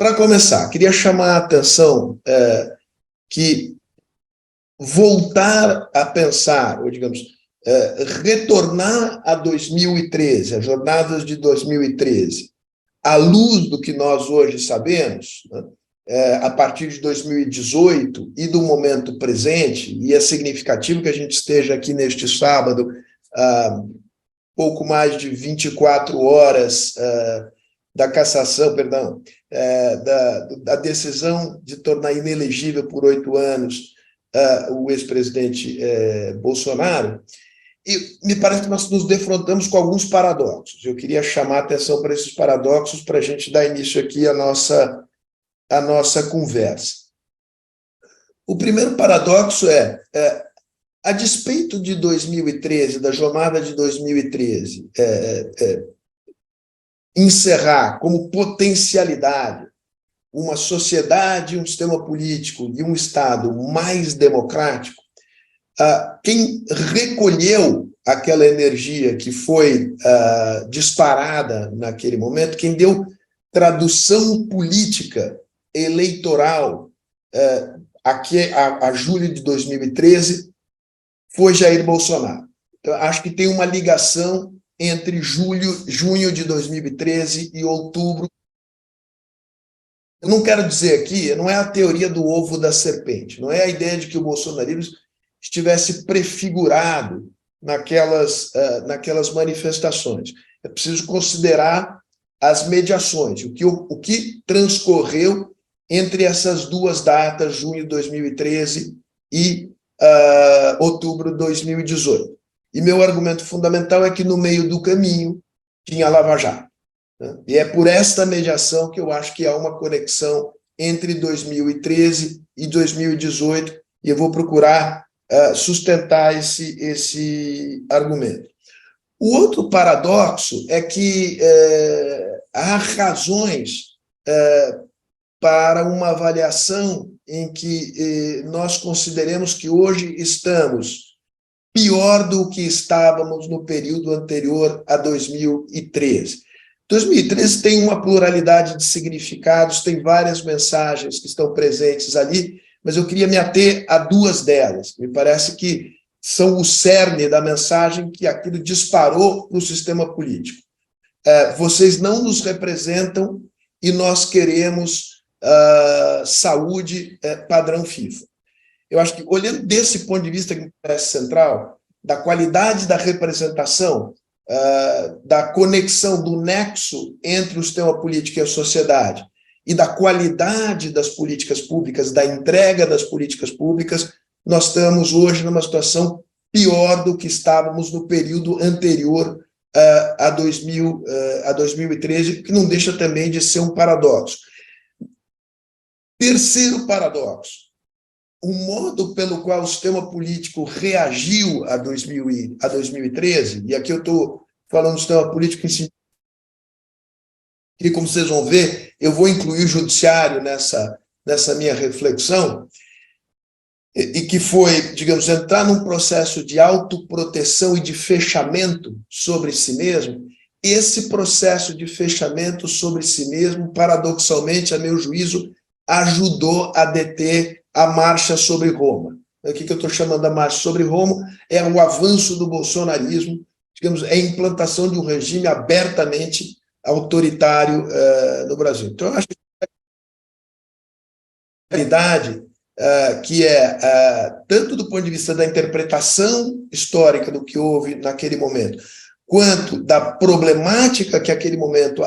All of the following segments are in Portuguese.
Para começar, queria chamar a atenção que voltar a pensar, ou digamos, retornar a 2013, as jornadas de 2013, à luz do que nós hoje sabemos, né, a partir de 2018 e do momento presente, e é significativo que a gente esteja aqui neste sábado, pouco mais de 24 horas da cassação, perdão, da decisão de tornar inelegível por 8 anos o ex-presidente Bolsonaro, e me parece que nós nos defrontamos com alguns paradoxos. Eu queria chamar a atenção para esses paradoxos para a gente dar início aqui à nossa conversa. O primeiro paradoxo a despeito de 2013, da jornada de 2013, encerrar como potencialidade uma sociedade, um sistema político e um Estado mais democrático, quem recolheu aquela energia que foi disparada naquele momento, quem deu tradução política eleitoral a julho de 2013, foi Jair Bolsonaro. Então, acho que tem uma ligação entre junho de 2013 e outubro. Eu não quero dizer aqui, não é a teoria do ovo da serpente, não é a ideia de que o bolsonarismo estivesse prefigurado naquelas manifestações. É preciso considerar as mediações, o que transcorreu entre essas duas datas, junho de 2013 e outubro de 2018. E meu argumento fundamental é que no meio do caminho tinha a Lava Jato. E é por esta mediação que eu acho que há uma conexão entre 2013 e 2018, e eu vou procurar sustentar esse argumento. O outro paradoxo é que há razões para uma avaliação em que nós consideremos que hoje estamos pior do que estávamos no período anterior a 2013. 2013 tem uma pluralidade de significados, tem várias mensagens que estão presentes ali, mas eu queria me ater a duas delas. Me parece que são o cerne da mensagem que aquilo disparou no sistema político. Vocês não nos representam e nós queremos saúde padrão FIFA. Eu acho que, olhando desse ponto de vista que me parece central, da qualidade da representação, da conexão, do nexo entre o sistema político e a sociedade, e da qualidade das políticas públicas, da entrega das políticas públicas, nós estamos hoje numa situação pior do que estávamos no período anterior a 2013, que não deixa também de ser um paradoxo. Terceiro paradoxo, o modo pelo qual o sistema político reagiu a 2013, e aqui eu estou falando do sistema político em si, e como vocês vão ver, eu vou incluir o judiciário nessa minha reflexão, e que foi, digamos, entrar num processo de autoproteção e de fechamento sobre si mesmo. Esse processo de fechamento sobre si mesmo, paradoxalmente, a meu juízo, ajudou a deter a marcha sobre Roma. O que eu estou chamando a marcha sobre Roma é o avanço do bolsonarismo, digamos, é a implantação de um regime abertamente autoritário no Brasil. Então, eu acho que a realidade que tanto do ponto de vista da interpretação histórica do que houve naquele momento, quanto da problemática que aquele momento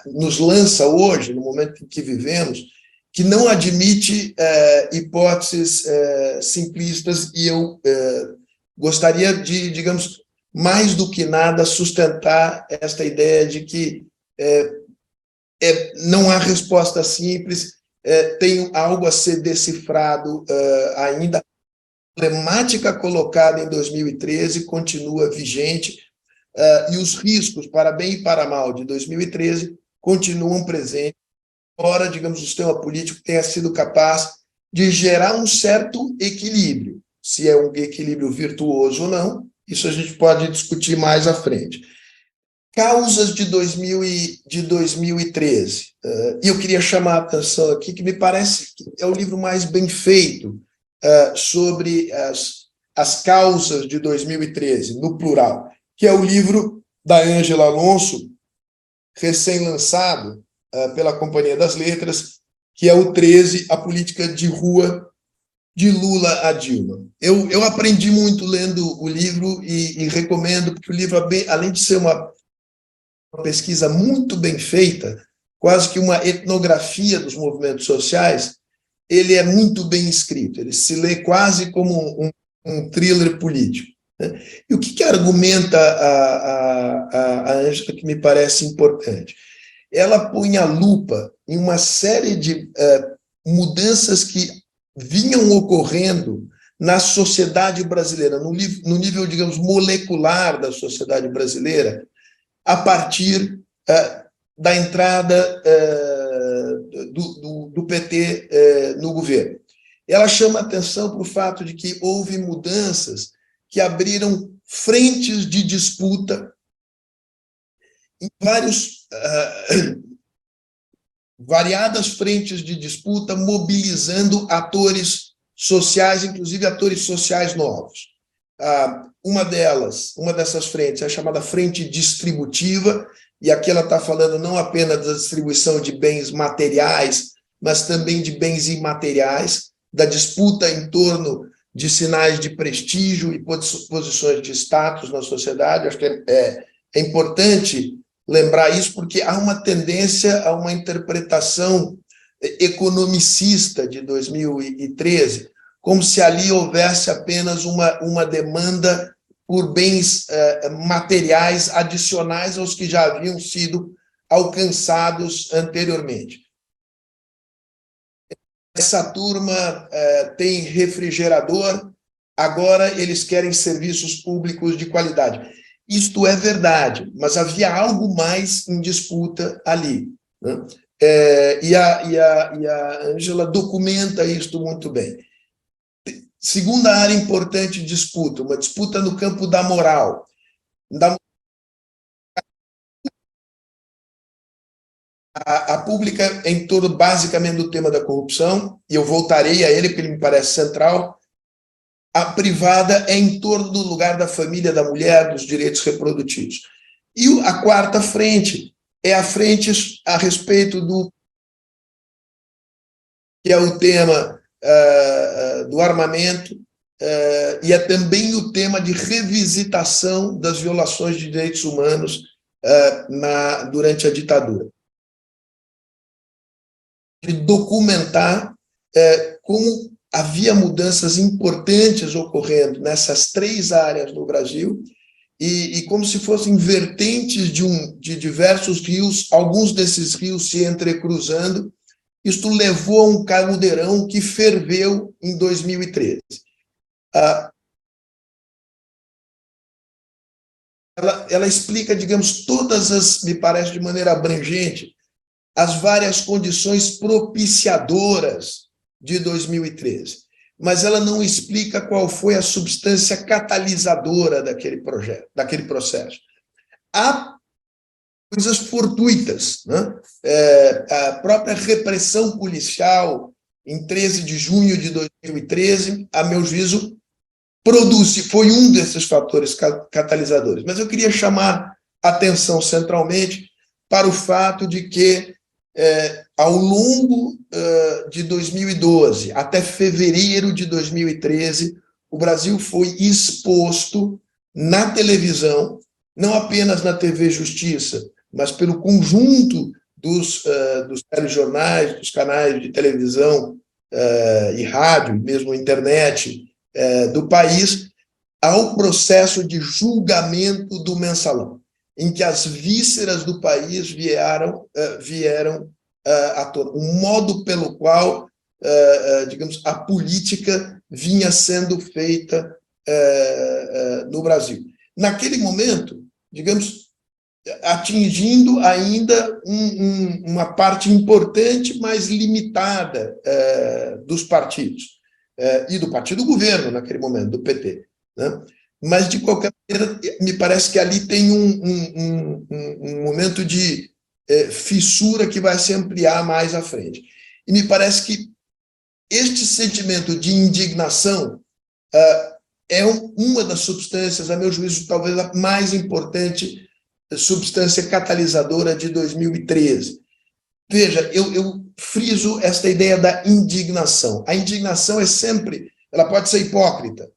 nos lança hoje, no momento em que vivemos, que não admite hipóteses simplistas, e eu gostaria de, digamos, mais do que nada, sustentar esta ideia de que não há resposta simples, tem algo a ser decifrado ainda. A problemática colocada em 2013 continua vigente, e os riscos, para bem e para mal, de 2013 continuam presentes, embora, digamos, o sistema político tenha sido capaz de gerar um certo equilíbrio. Se é um equilíbrio virtuoso ou não, isso a gente pode discutir mais à frente. Causas de 2013. E eu queria chamar a atenção aqui, que me parece que é o livro mais bem feito sobre as causas de 2013, no plural, que é o livro da Ângela Alonso, recém-lançado pela Companhia das Letras, que é o 13, a política de rua de Lula a Dilma. Eu aprendi muito lendo o livro e recomendo, porque o livro, além de ser uma pesquisa muito bem feita, quase que uma etnografia dos movimentos sociais, ele é muito bem escrito, ele se lê quase como um thriller político. Né? E o que argumenta a Ângela, que me parece importante? Ela põe a lupa em uma série de mudanças que vinham ocorrendo na sociedade brasileira, no nível, digamos, molecular da sociedade brasileira, a partir da entrada do PT no governo. Ela chama atenção para o fato de que houve mudanças que abriram frentes de disputa em variadas frentes de disputa, mobilizando atores sociais, inclusive atores sociais novos. Uma dessas frentes é a chamada frente distributiva, e aqui ela está falando não apenas da distribuição de bens materiais, mas também de bens imateriais, da disputa em torno de sinais de prestígio e posições de status na sociedade. Acho que é importante lembrar isso, porque há uma tendência a uma interpretação economicista de 2013, como se ali houvesse apenas uma demanda por bens materiais adicionais aos que já haviam sido alcançados anteriormente. Essa turma tem refrigerador, agora eles querem serviços públicos de qualidade. Isto é verdade, mas havia algo mais em disputa ali. Né? E a Ângela documenta isto muito bem. Segunda área importante de disputa, uma disputa no campo da moral. A pública é em torno, basicamente, do tema da corrupção, e eu voltarei a ele, porque ele me parece central. A privada é em torno do lugar da família, da mulher, dos direitos reprodutivos. E a quarta frente é a frente a respeito do que é o tema do armamento, e é também o tema de revisitação das violações de direitos humanos durante a ditadura. De documentar como havia mudanças importantes ocorrendo nessas três áreas no Brasil, e como se fossem vertentes de diversos rios, alguns desses rios se entrecruzando. Isto levou a um caldeirão que ferveu em 2013. Ela explica, digamos, me parece de maneira abrangente, as várias condições propiciadoras de 2013, mas ela não explica qual foi a substância catalisadora daquele processo. Há coisas fortuitas, né? A própria repressão policial, em 13 de junho de 2013, a meu juízo, foi um desses fatores catalisadores. Mas eu queria chamar atenção centralmente para o fato de que, ao longo de 2012 até fevereiro de 2013, o Brasil foi exposto na televisão, não apenas na TV Justiça, mas pelo conjunto dos telejornais, dos canais de televisão e rádio, mesmo internet do país, ao processo de julgamento do Mensalão, em que as vísceras do país vieram à tona. O modo pelo qual, digamos, a política vinha sendo feita no Brasil. Naquele momento, digamos, atingindo ainda uma parte importante, mas limitada dos partidos, e do partido governo naquele momento, do PT. Né? mas, de qualquer maneira, me parece que ali tem um momento de fissura que vai se ampliar mais à frente. E me parece que este sentimento de indignação é uma das substâncias, a meu juízo, talvez a mais importante substância catalisadora de 2013. Veja, eu friso esta ideia da indignação. A indignação é sempre, ela pode ser hipócrita.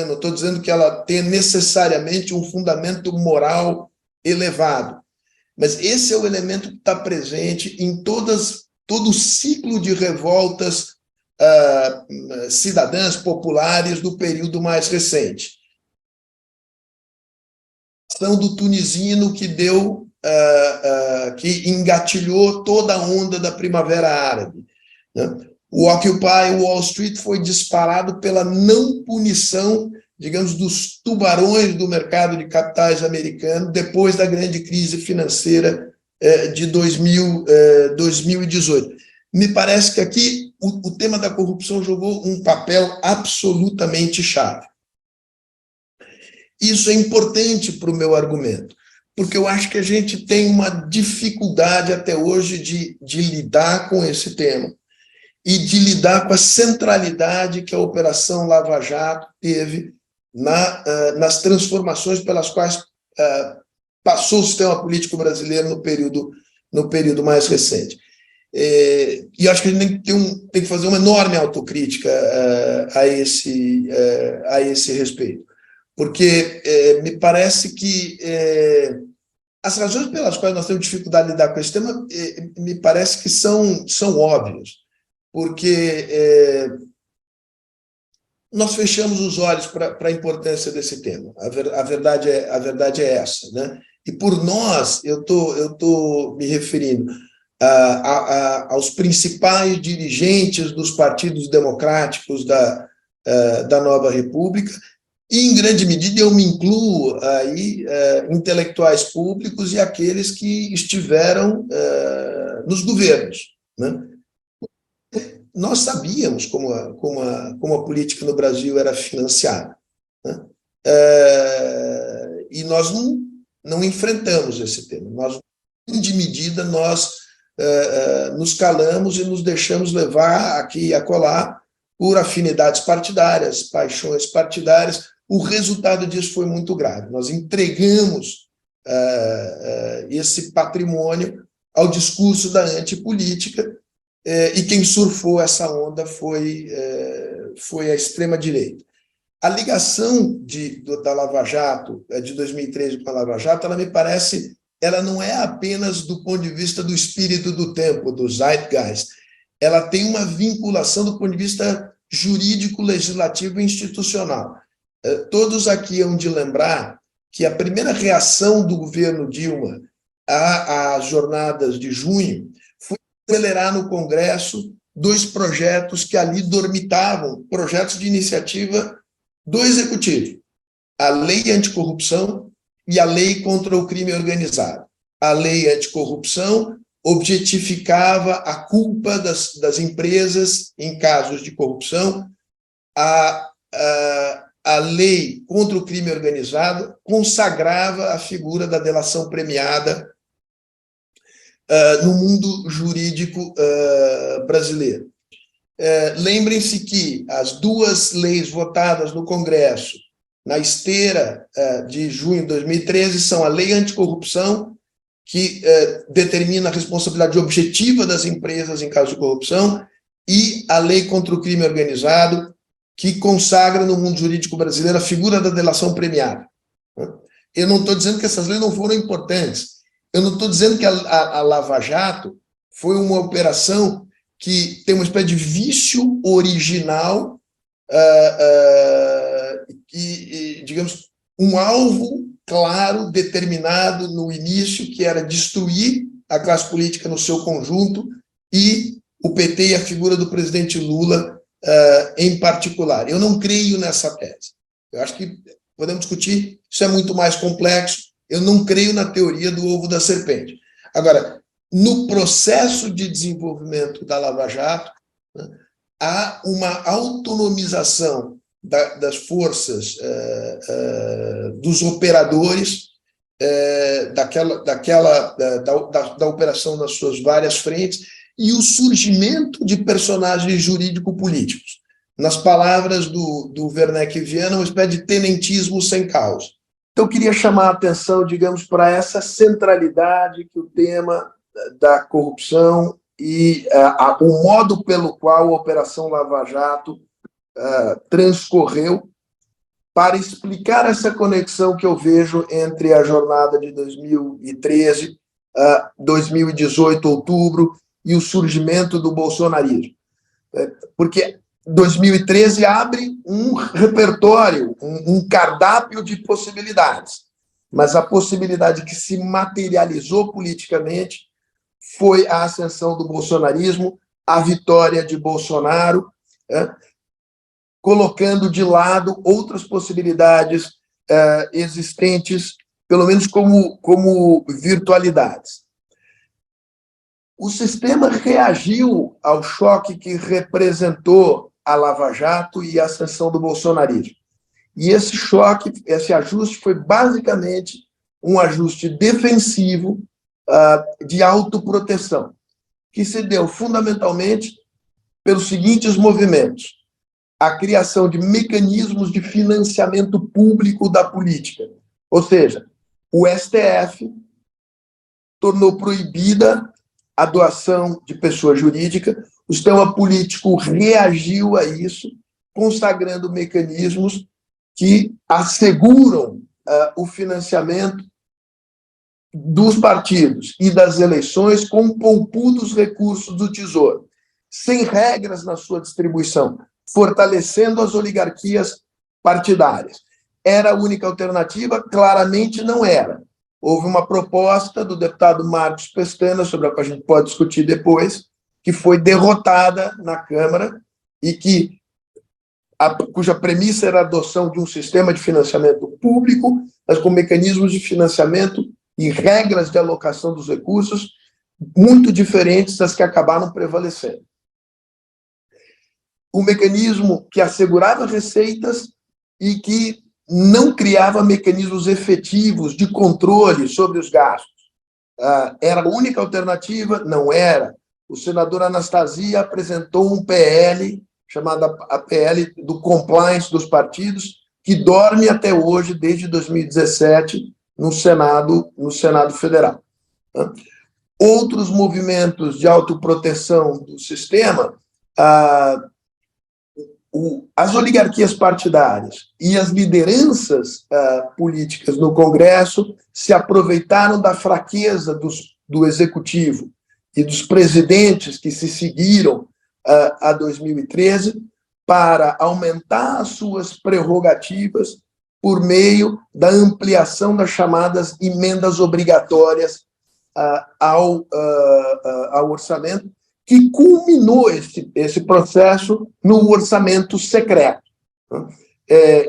Não estou dizendo que ela tenha necessariamente um fundamento moral elevado, mas esse é o elemento que está presente em todo o ciclo de revoltas cidadãs populares do período mais recente. A ação do tunisino que deu, que engatilhou toda a onda da Primavera Árabe, né? O Occupy Wall Street foi disparado pela não punição, digamos, dos tubarões do mercado de capitais americano depois da grande crise financeira de 2018. Me parece que aqui o tema da corrupção jogou um papel absolutamente chave. Isso é importante para o meu argumento, porque eu acho que a gente tem uma dificuldade até hoje de lidar com esse tema e de lidar com a centralidade que a Operação Lava Jato teve nas transformações pelas quais passou o sistema político brasileiro no período mais recente. E acho que a gente tem que fazer uma enorme autocrítica a esse respeito, porque me parece que as razões pelas quais nós temos dificuldade de lidar com esse tema me parece que são óbvias, porque nós fechamos os olhos para a importância desse tema. A verdade é essa, né? E por nós, eu tô me referindo aos principais dirigentes dos partidos democráticos da nova república, e, em grande medida, eu me incluo aí intelectuais públicos e aqueles que estiveram nos governos, né? Nós sabíamos como a política no Brasil era financiada, né? E nós não enfrentamos esse tema. Nós, em grande medida, nos calamos e nos deixamos levar aqui e acolá por afinidades partidárias, paixões partidárias. O resultado disso foi muito grave. Nós entregamos esse patrimônio ao discurso da antipolítica, e quem surfou essa onda foi a extrema-direita. A ligação da Lava Jato, de 2013 com a Lava Jato, ela me parece, ela não é apenas do ponto de vista do espírito do tempo, do zeitgeist, ela tem uma vinculação do ponto de vista jurídico, legislativo e institucional. Todos aqui hão de lembrar que a primeira reação do governo Dilma às jornadas de junho foi acelerar no Congresso 2 projetos que ali dormitavam, projetos de iniciativa do Executivo: a Lei Anticorrupção e a Lei contra o Crime Organizado. A Lei Anticorrupção objetificava a culpa das empresas em casos de corrupção. A Lei contra o Crime Organizado consagrava a figura da delação premiada no mundo jurídico brasileiro. Lembrem-se que as 2 leis votadas no Congresso na esteira de junho de 2013 são a Lei Anticorrupção, que determina a responsabilidade objetiva das empresas em caso de corrupção, e a Lei contra o Crime Organizado, que consagra no mundo jurídico brasileiro a figura da delação premiada. Eu não estou dizendo que essas leis não foram importantes. Eu não estou dizendo que a Lava Jato foi uma operação que tem uma espécie de vício original, digamos, um alvo claro, determinado no início, que era destruir a classe política no seu conjunto, e o PT e a figura do presidente Lula em particular. Eu não creio nessa tese. Eu acho que podemos discutir, isso é muito mais complexo. Eu não creio na teoria do ovo da serpente. Agora, no processo de desenvolvimento da Lava Jato, né, há uma autonomização das forças, dos operadores, da operação nas suas várias frentes, e o surgimento de personagens jurídico-políticos. Nas palavras do Werneck Viana, uma espécie de tenentismo sem causa. Então, eu queria chamar a atenção, digamos, para essa centralidade que o tema da corrupção e o modo pelo qual a Operação Lava Jato transcorreu, para explicar essa conexão que eu vejo entre a jornada de 2013, 2018, outubro, e o surgimento do bolsonarismo. Porque 2013 abre um repertório, um cardápio de possibilidades, mas a possibilidade que se materializou politicamente foi a ascensão do bolsonarismo, a vitória de Bolsonaro, colocando de lado outras possibilidades existentes, pelo menos como virtualidades. O sistema reagiu ao choque que representou a Lava Jato e a ascensão do bolsonarismo. E esse choque, esse ajuste foi basicamente um ajuste defensivo de autoproteção, que se deu fundamentalmente pelos seguintes movimentos: a criação de mecanismos de financiamento público da política. Ou seja, o STF tornou proibida a doação de pessoa jurídica, o sistema político reagiu a isso, consagrando mecanismos que asseguram o financiamento dos partidos e das eleições com poupudos recursos do Tesouro, sem regras na sua distribuição, fortalecendo as oligarquias partidárias. Era a única alternativa? Claramente não era. Houve uma proposta do deputado Marcos Pestana, sobre a qual a gente pode discutir depois, que foi derrotada na Câmara e cuja premissa era a adoção de um sistema de financiamento público, mas com mecanismos de financiamento e regras de alocação dos recursos muito diferentes das que acabaram prevalecendo. Um mecanismo que assegurava receitas e que não criava mecanismos efetivos de controle sobre os gastos. Era a única alternativa? Não era. O senador Anastasia apresentou um PL, chamado a PL do compliance dos partidos, que dorme até hoje, desde 2017, no Senado Federal. Outros movimentos de autoproteção do sistema, as oligarquias partidárias e as lideranças políticas no Congresso se aproveitaram da fraqueza do Executivo e dos presidentes que se seguiram a 2013 para aumentar as suas prerrogativas por meio da ampliação das chamadas emendas obrigatórias ao orçamento, que culminou esse processo no orçamento secreto.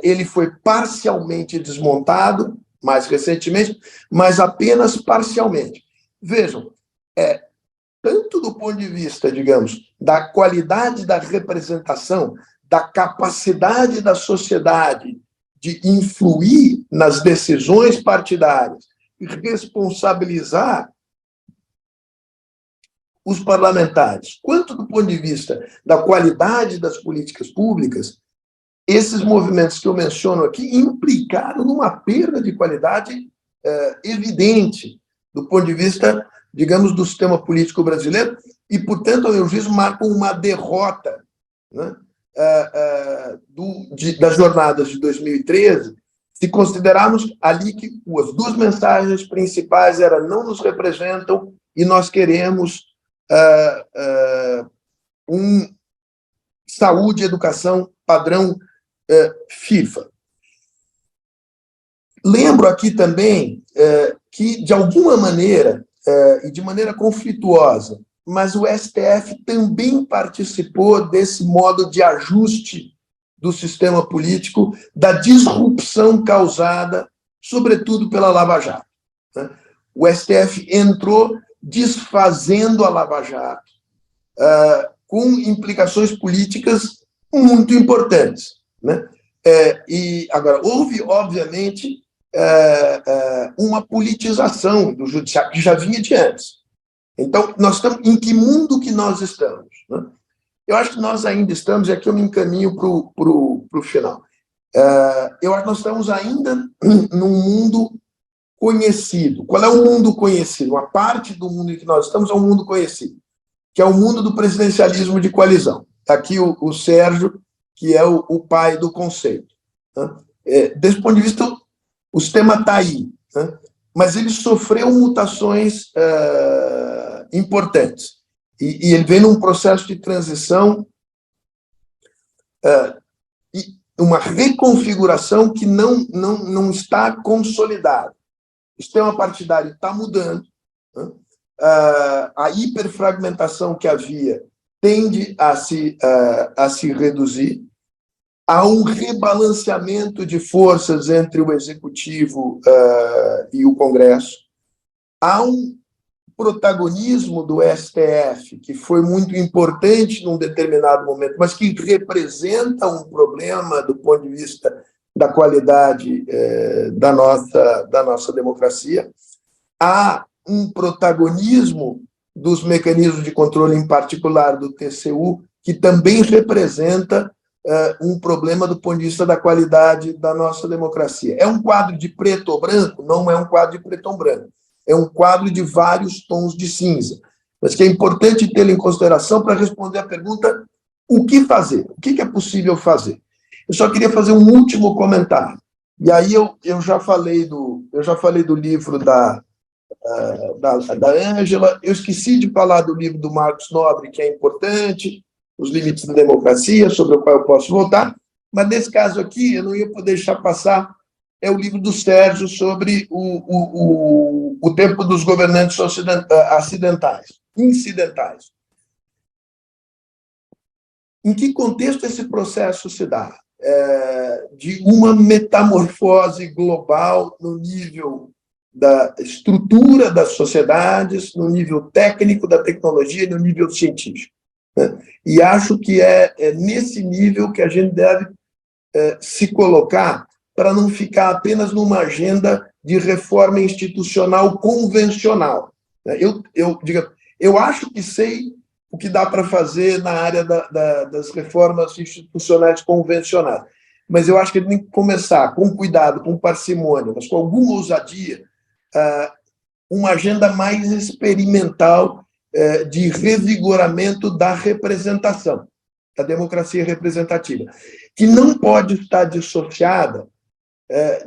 Ele foi parcialmente desmontado, mais recentemente, mas apenas parcialmente. Vejam, tanto do ponto de vista, digamos, da qualidade da representação, da capacidade da sociedade de influir nas decisões partidárias e responsabilizar os parlamentares, quanto do ponto de vista da qualidade das políticas públicas, esses movimentos que eu menciono aqui implicaram numa perda de qualidade evidente do ponto de vista, digamos, do sistema político brasileiro e, portanto, ao meu juízo, marcam uma derrota, né, das jornadas de 2013, se considerarmos ali que as duas mensagens principais eram: não nos representam e nós queremos saúde e educação padrão FIFA. Lembro aqui também que, de alguma maneira, e de maneira conflituosa, mas o STF também participou desse modo de ajuste do sistema político, da disrupção causada, sobretudo, pela Lava Jato. O STF entrou desfazendo a Lava Jato, com implicações políticas muito importantes, né? E agora, houve, obviamente, uma politização do judiciário, que já vinha de antes. Então, nós estamos, em que mundo que nós estamos? Né? Eu acho que nós ainda estamos, e aqui eu me encaminho para o final. Eu acho que nós estamos ainda num mundo conhecido. Qual é o mundo conhecido? Uma parte do mundo em que nós estamos é um mundo conhecido, que é o mundo do presidencialismo de coalizão. Está aqui o Sérgio, que é o pai do conceito. Né? Desse ponto de vista, o sistema está aí, né? Mas ele sofreu mutações importantes. E ele vem num processo de transição e uma reconfiguração que não está consolidada. O sistema partidário está mudando, né? A hiperfragmentação que havia tende a se reduzir. Há um rebalanceamento de forças entre o Executivo e o Congresso. Há um protagonismo do STF, que foi muito importante num determinado momento, mas que representa um problema do ponto de vista da qualidade da nossa democracia. Há um protagonismo dos mecanismos de controle, em particular do TCU, que também representa um problema do ponto de vista da qualidade da nossa democracia. É um quadro de preto ou branco? Não é um quadro de preto ou branco. É um quadro de vários tons de cinza, mas que é importante tê-lo em consideração para responder a pergunta: o que fazer? O que é possível fazer? Eu só queria fazer um último comentário. E aí eu já falei do livro da Ângela, eu esqueci de falar do livro do Marcos Nobre, que é importante, Os Limites da Democracia, sobre o qual eu posso voltar, mas nesse caso aqui eu não ia poder deixar passar, é o livro do Sérgio sobre o tempo dos governantes incidentais. Em que contexto esse processo se dá? De uma metamorfose global no nível da estrutura das sociedades, no nível técnico da tecnologia e no nível científico. Né? E acho que é nesse nível que a gente deve se colocar para não ficar apenas numa agenda de reforma institucional convencional. Eu acho que sei o que dá para fazer na área das reformas institucionais convencionais, mas eu acho que ele tem que começar com cuidado, com parcimônia, mas com alguma ousadia, uma agenda mais experimental de revigoramento da representação, da democracia representativa, que não pode estar dissociada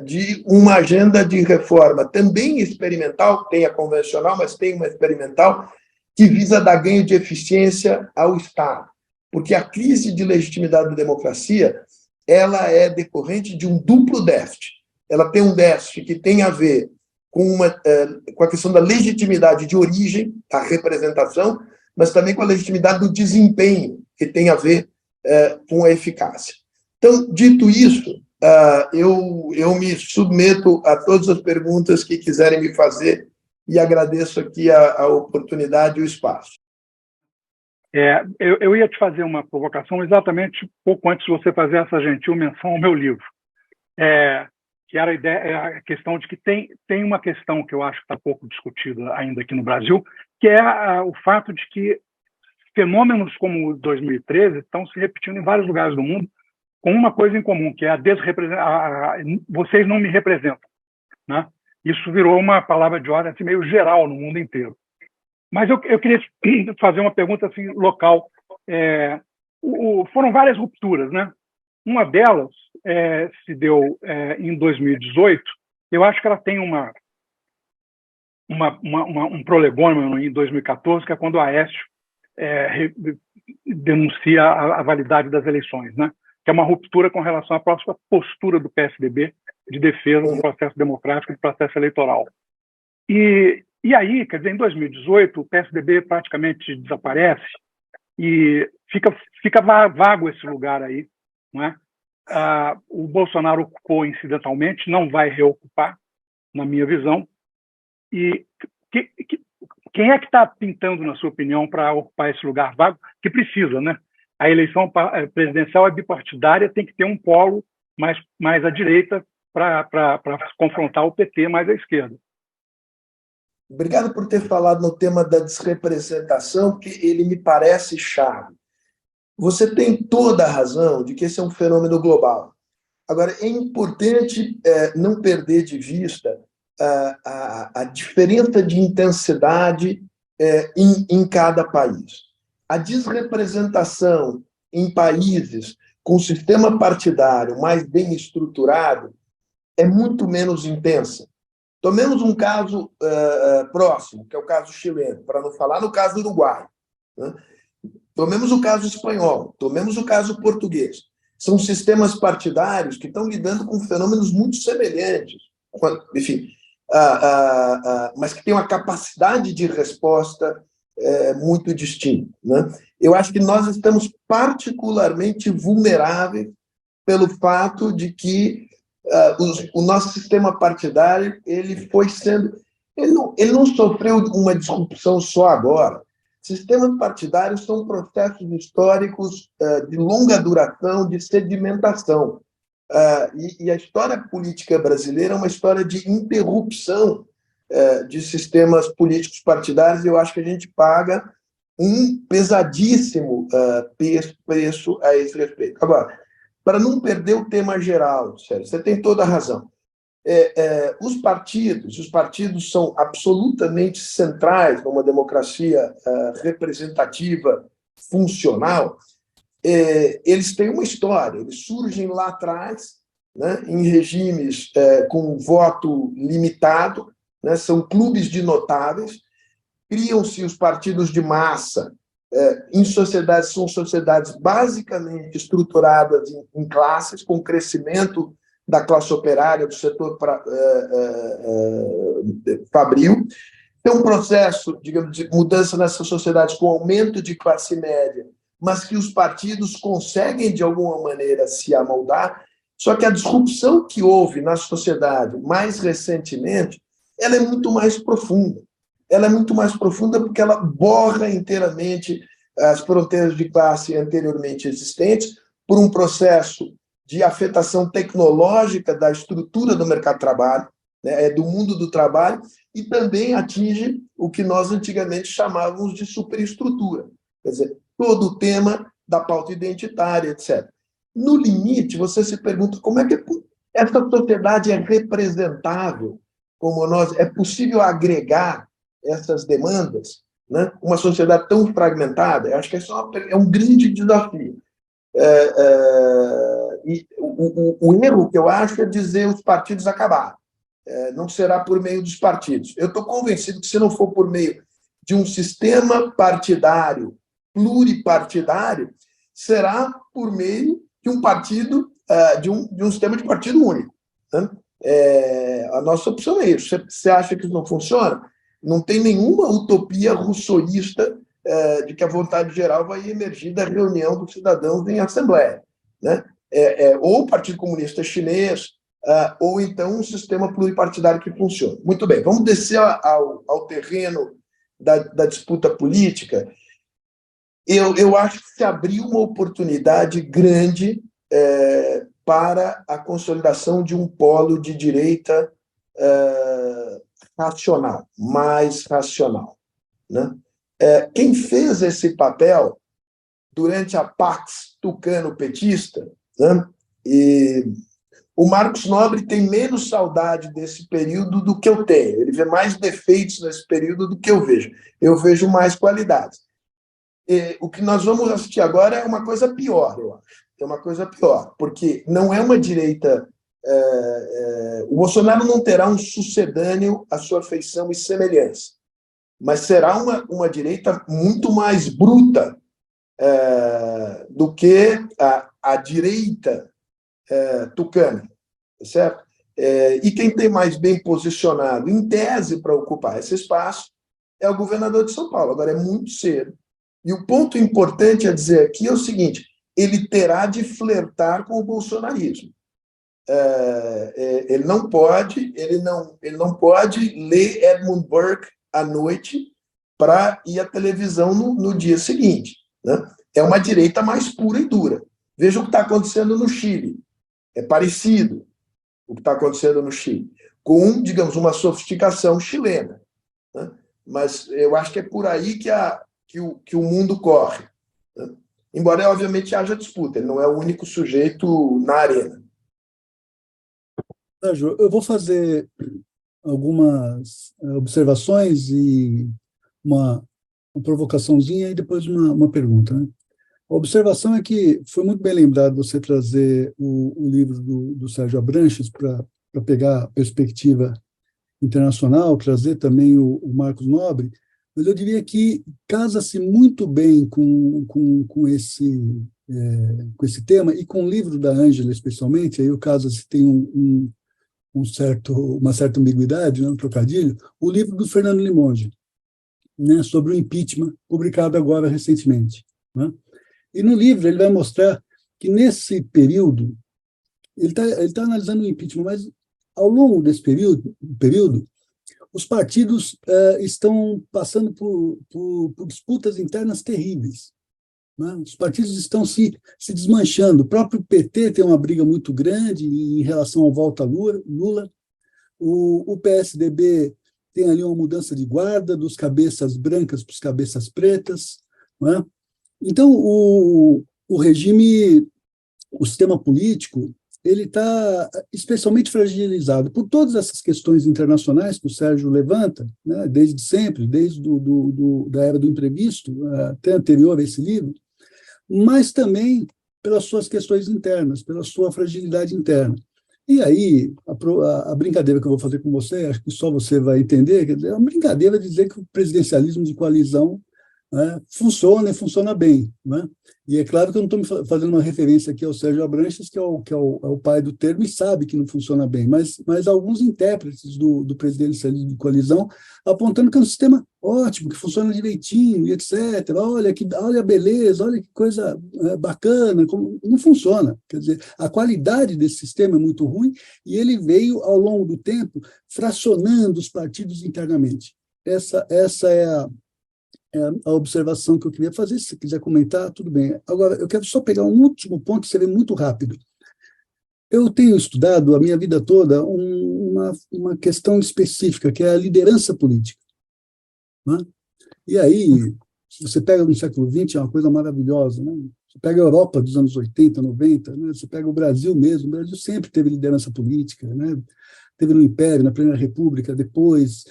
de uma agenda de reforma também experimental, tem a convencional, mas tem uma experimental, que visa dar ganho de eficiência ao Estado. Porque a crise de legitimidade da democracia ela é decorrente de um duplo déficit. Ela tem um déficit que tem a ver com a questão da legitimidade de origem, a representação, mas também com a legitimidade do desempenho, que tem a ver com a eficácia. Então, dito isso, eu me submeto a todas as perguntas que quiserem me fazer e agradeço aqui a oportunidade e o espaço. Eu ia te fazer uma provocação exatamente pouco antes de você fazer essa gentil menção ao meu livro, que era a questão de que tem uma questão que eu acho que está pouco discutida ainda aqui no Brasil, que é o fato de que fenômenos como o 2013 estão se repetindo em vários lugares do mundo, com uma coisa em comum, que é vocês não me representam, né? Isso virou uma palavra de ordem assim, meio geral no mundo inteiro. Mas eu queria fazer uma pergunta assim, local. Foram várias rupturas, né? Uma delas se deu em 2018. Eu acho que ela tem um prolegômeno em 2014, que é quando a Aécio denuncia a validade das eleições, né? Que é uma ruptura com relação à próxima postura do PSDB de defesa do processo democrático e do processo eleitoral. E aí, quer dizer, em 2018, o PSDB praticamente desaparece e fica vago esse lugar aí, não é? O Bolsonaro ocupou incidentalmente, não vai reocupar, na minha visão. E quem é que está pintando, na sua opinião, para ocupar esse lugar vago? Que precisa, né? A eleição presidencial é bipartidária, tem que ter um polo mais à direita para confrontar o PT mais à esquerda. Obrigado por ter falado no tema da desrepresentação, porque ele me parece chave. Você tem toda a razão de que esse é um fenômeno global. Agora, é importante não perder de vista a diferença de intensidade em cada país. A desrepresentação em países com sistema partidário mais bem estruturado é muito menos intensa. Tomemos um caso próximo, que é o caso chileno, para não falar no caso uruguaio, né? Tomemos o caso espanhol, tomemos o caso português. São sistemas partidários que estão lidando com fenômenos muito semelhantes, enfim, mas que têm uma capacidade de resposta muito distinta, né? Eu acho que nós estamos particularmente vulneráveis pelo fato de que o nosso sistema partidário ele não sofreu uma disrupção só agora. Sistemas partidários são processos históricos de longa duração, de sedimentação. E a história política brasileira é uma história de interrupção de sistemas políticos partidários, e eu acho que a gente paga um pesadíssimo preço a esse respeito. Agora, para não perder o tema geral, Sérgio, você tem toda a razão. Os partidos são absolutamente centrais numa democracia representativa, funcional. Eles têm uma história, eles surgem lá atrás, né, em regimes com voto limitado, né, são clubes de notáveis, criam-se os partidos de massa em sociedades, são sociedades basicamente estruturadas em classes, com crescimento da classe operária, do setor fabril. Tem um processo, digamos, de mudança nessas sociedades com aumento de classe média, mas que os partidos conseguem, de alguma maneira, se amoldar. Só que a disrupção que houve na sociedade mais recentemente, ela é muito mais profunda. Ela é muito mais profunda porque ela borra inteiramente as fronteiras de classe anteriormente existentes por um processo de afetação tecnológica da estrutura do mercado de trabalho, né, do mundo do trabalho, e também atinge o que nós antigamente chamávamos de superestrutura, quer dizer, todo o tema da pauta identitária, etc. No limite, você se pergunta como é que essa sociedade é representável, como nós, é possível agregar essas demandas, né? Uma sociedade tão fragmentada? Eu acho que é um grande desafio. E o erro que eu acho é dizer os partidos acabaram. Não será por meio dos partidos. Eu estou convencido que, se não for por meio de um sistema partidário pluripartidário, será por meio de um partido, de um sistema de partido único, né? A nossa opção é isso. Você acha que isso não funciona? Não tem nenhuma utopia russoísta de que a vontade geral vai emergir da reunião dos cidadãos em assembleia, né? Ou o Partido Comunista Chinês, ou então um sistema pluripartidário que funciona. Muito bem, vamos descer ao terreno da disputa política. Eu acho que se abriu uma oportunidade grande para a consolidação de um polo de direita racional, mais racional, né? Quem fez esse papel durante a Pax tucano-petista, né? E o Marcos Nobre tem menos saudade desse período do que eu tenho. Ele vê mais defeitos nesse período do que eu vejo. Eu vejo mais qualidades. O que nós vamos assistir agora é uma coisa pior, eu acho. É uma coisa pior, porque não é uma direita... o Bolsonaro não terá um sucedâneo à sua feição e semelhança, mas será uma direita muito mais bruta do que a direita tucana, certo? E quem tem mais bem posicionado, em tese, para ocupar esse espaço é o governador de São Paulo. Agora, é muito cedo. E o ponto importante a dizer aqui é o seguinte: ele terá de flertar com o bolsonarismo. Ele não pode ler Edmund Burke à noite para ir à televisão no dia seguinte, né? É uma direita mais pura e dura. Veja o que está acontecendo no Chile. é parecido o que está acontecendo no Chile, com, digamos, uma sofisticação chilena, né? Mas eu acho que é por aí que o mundo corre, né? Embora, obviamente, haja disputa, ele não é o único sujeito na arena. Sérgio, eu vou fazer algumas observações e uma, uma provocaçãozinha e depois uma pergunta, né? A observação é que foi muito bem lembrado você trazer o livro do Sérgio Abranches para pegar a perspectiva internacional, trazer também o Marcos Nobre, mas eu diria que casa-se muito bem com esse tema e com o livro da Ângela, especialmente, aí o caso se tem uma certa ambiguidade, né, um trocadilho, o livro do Fernando Limonge, né, sobre o impeachment, publicado agora recentemente, né? E no livro ele vai mostrar que nesse período, ele tá analisando o impeachment, mas ao longo desse período os partidos estão passando por disputas internas terríveis, né? Os partidos estão se desmanchando. O próprio PT tem uma briga muito grande em relação à volta a Lula. O PSDB tem ali uma mudança de guarda, dos cabeças brancas para os cabeças pretas, né? Então, o regime, o sistema político, ele está especialmente fragilizado por todas essas questões internacionais que o Sérgio levanta, né, desde sempre, desde da era do imprevisto, até anterior a esse livro, mas também pelas suas questões internas, pela sua fragilidade interna. E aí, a brincadeira que eu vou fazer com você, acho que só você vai entender, quer dizer, é uma brincadeira de dizer que o presidencialismo de coalizão, né, funciona e funciona bem, né? E é claro que eu não estou fazendo uma referência aqui ao Sérgio Abranches, que é o pai do termo, e sabe que não funciona bem, mas alguns intérpretes do presidencialismo de coalizão apontando que é um sistema ótimo, que funciona direitinho, e etc. Olha a beleza, olha que coisa bacana, como não funciona. Quer dizer, a qualidade desse sistema é muito ruim, e ele veio, ao longo do tempo, fracionando os partidos internamente. Essa é a observação que eu queria fazer. Se você quiser comentar, tudo bem. Agora, eu quero só pegar um último ponto, que seria muito rápido. Eu tenho estudado a minha vida toda uma questão específica, que é a liderança política, né? E aí, se você pega no século XX, é uma coisa maravilhosa, né? Você pega a Europa dos anos 80, 90, né? Você pega o Brasil mesmo, o Brasil sempre teve liderança política, né? Teve no Império, na Primeira República, depois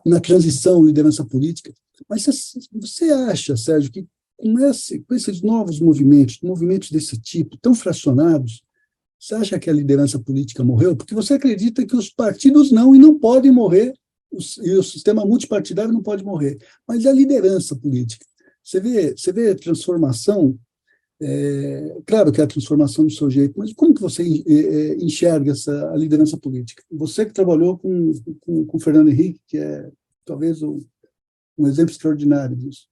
na transição, liderança política. Mas você acha, Sérgio, que com esses novos movimentos desse tipo, tão fracionados, você acha que a liderança política morreu? Porque você acredita que os partidos não, e não podem morrer, e o sistema multipartidário não pode morrer. Mas a liderança política, você vê transformação. Claro que é a transformação do seu jeito, mas como que você enxerga a liderança política? Você que trabalhou com o Fernando Henrique, que é talvez um exemplo extraordinário disso.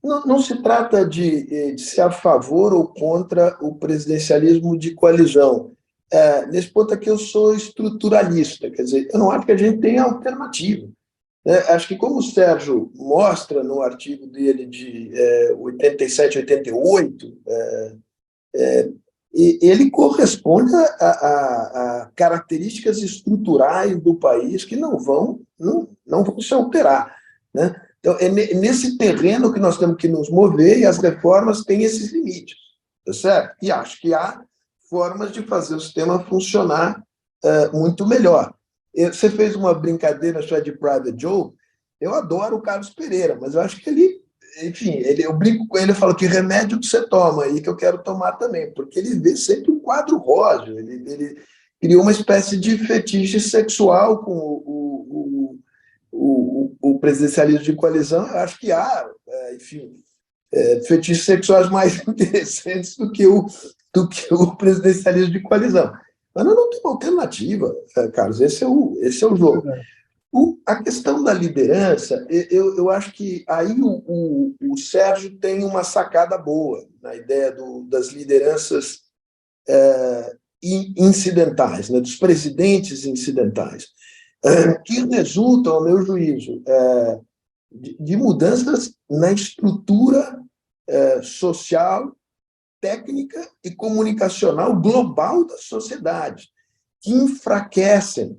Não se trata de ser a favor ou contra o presidencialismo de coalizão. Nesse ponto aqui eu sou estruturalista, quer dizer, eu não acho que a gente tenha alternativa. Acho que, como o Sérgio mostra no artigo dele de 87, 88, ele corresponde a características estruturais do país que não vão se alterar, né? Então, é nesse terreno que nós temos que nos mover, e as reformas têm esses limites, tá certo? E acho que há formas de fazer o sistema funcionar muito melhor. Você fez uma brincadeira só de private joke. Eu adoro o Carlos Pereira, mas eu acho que eu brinco com ele, eu falo que remédio que você toma aí, que eu quero tomar também, porque ele vê sempre um quadro rosa, ele criou uma espécie de fetiche sexual com o presidencialismo de coalizão. Eu acho que há, fetiches sexuais mais interessantes do que o presidencialismo de coalizão. Mas não tem alternativa, Carlos, esse é o jogo. A questão da liderança, eu acho que aí o Sérgio tem uma sacada boa na ideia das lideranças incidentais, né, dos presidentes incidentais, que resultam, ao meu juízo, de mudanças na estrutura social técnica e comunicacional global da sociedade, que enfraquecem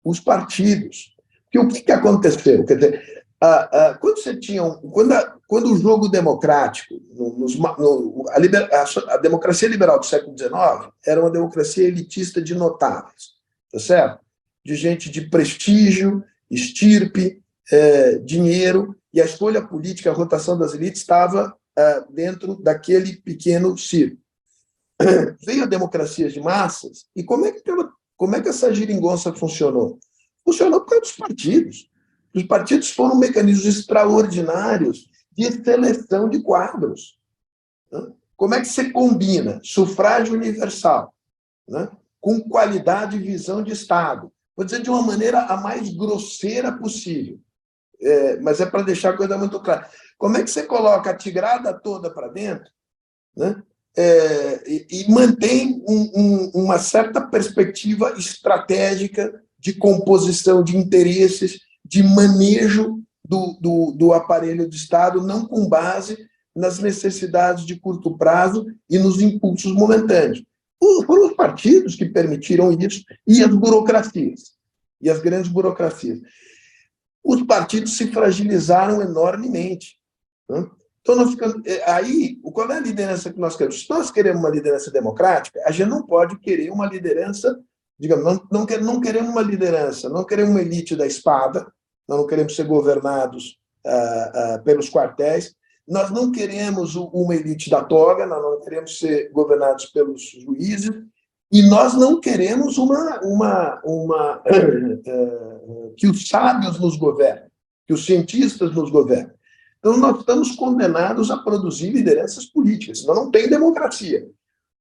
os partidos. Porque o que aconteceu? Quer dizer, quando você tinha quando o jogo democrático, a democracia liberal do século XIX era uma democracia elitista de notáveis, tá certo? De gente de prestígio, estirpe, dinheiro, e a escolha política, a rotação das elites estava dentro daquele pequeno círculo. Veio a democracia de massas, e como é que essa geringonça funcionou? Funcionou por causa dos partidos. Os partidos foram mecanismos extraordinários de seleção de quadros. Como é que você combina sufrágio universal, né, com qualidade e visão de Estado? Vou dizer de uma maneira a mais grosseira possível, mas é para deixar a coisa muito clara. Como é que você coloca a tigrada toda para dentro, né, e mantém uma certa perspectiva estratégica de composição de interesses, de manejo do aparelho do Estado, não com base nas necessidades de curto prazo e nos impulsos momentâneos. Foram os partidos que permitiram isso, e as burocracias, e as grandes burocracias. Os partidos se fragilizaram enormemente, né? Então, aí, qual é a liderança que nós queremos? Se nós queremos uma liderança democrática, a gente não pode querer uma liderança, digamos, não queremos uma liderança, não queremos uma elite da espada, nós não queremos ser governados pelos quartéis, nós não queremos uma elite da toga, nós não queremos ser governados pelos juízes, e nós não queremos que os sábios nos governem, que os cientistas nos governem. Então, nós estamos condenados a produzir lideranças políticas, senão não tem democracia.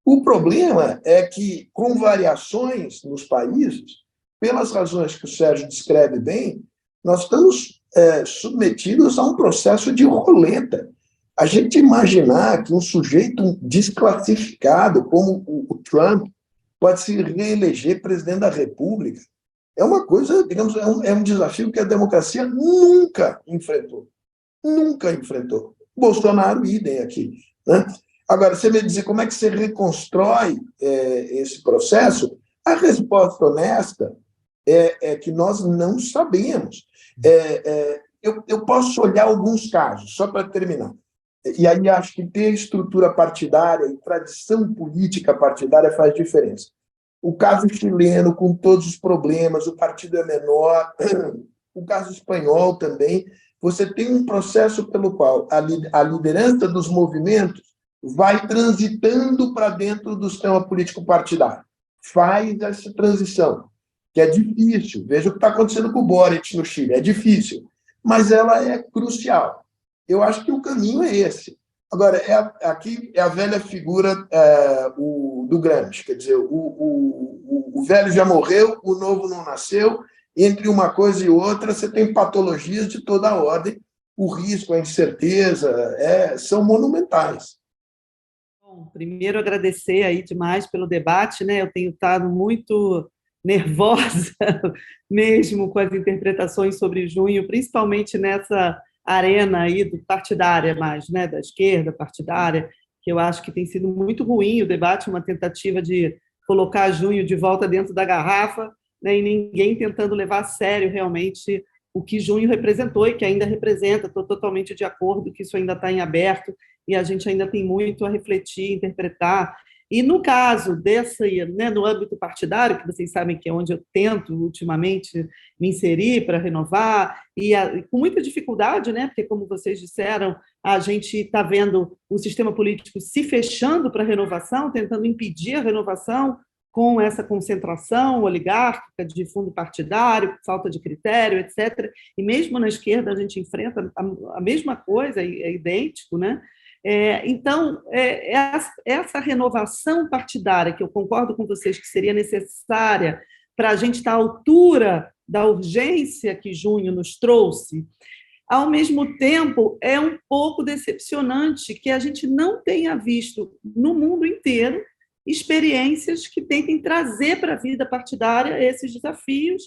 O problema é que, com variações nos países, pelas razões que o Sérgio descreve bem, nós estamos submetidos a um processo de roleta. A gente imaginar que um sujeito desclassificado, como o Trump, pode se reeleger presidente da República, é uma coisa, digamos, é um desafio que a democracia nunca enfrentou. Nunca enfrentou. Bolsonaro, idem aqui, né? Agora, você me dizer como é que você reconstrói esse processo, a resposta honesta é que nós não sabemos. Eu posso olhar alguns casos, só para terminar. E aí acho que ter estrutura partidária e tradição política partidária faz diferença. O caso chileno, com todos os problemas, o partido é menor, o caso espanhol também, você tem um processo pelo qual a liderança dos movimentos vai transitando para dentro do sistema político partidário. Faz essa transição, que é difícil. Veja o que está acontecendo com o Boric no Chile. É difícil, mas ela é crucial. Eu acho que o caminho é esse. Agora, aqui é a velha figura do Gramsci, quer dizer, o velho já morreu, o novo não nasceu. Entre uma coisa e outra, você tem patologias de toda a ordem. O risco, a incerteza são monumentais. Bom, primeiro agradecer aí demais pelo debate, né? Eu tenho estado muito nervosa mesmo com as interpretações sobre junho, principalmente nessa arena aí partidária mais, né? Da esquerda partidária, que eu acho que tem sido muito ruim o debate, uma tentativa de colocar junho de volta dentro da garrafa, né, e ninguém tentando levar a sério realmente o que junho representou e que ainda representa. Estou totalmente de acordo que isso ainda está em aberto e a gente ainda tem muito a refletir, interpretar. E no caso desse, né, no âmbito partidário, que vocês sabem que é onde eu tento ultimamente me inserir para renovar, com muita dificuldade, né, porque, como vocês disseram, a gente está vendo o sistema político se fechando para a renovação, tentando impedir a renovação, com essa concentração oligárquica de fundo partidário, falta de critério, etc. E mesmo na esquerda a gente enfrenta a mesma coisa, é idêntico, né? Então, essa renovação partidária, que eu concordo com vocês que seria necessária para a gente estar à altura da urgência que junho nos trouxe, ao mesmo tempo, é um pouco decepcionante que a gente não tenha visto no mundo inteiro experiências que tentem trazer para a vida partidária esses desafios.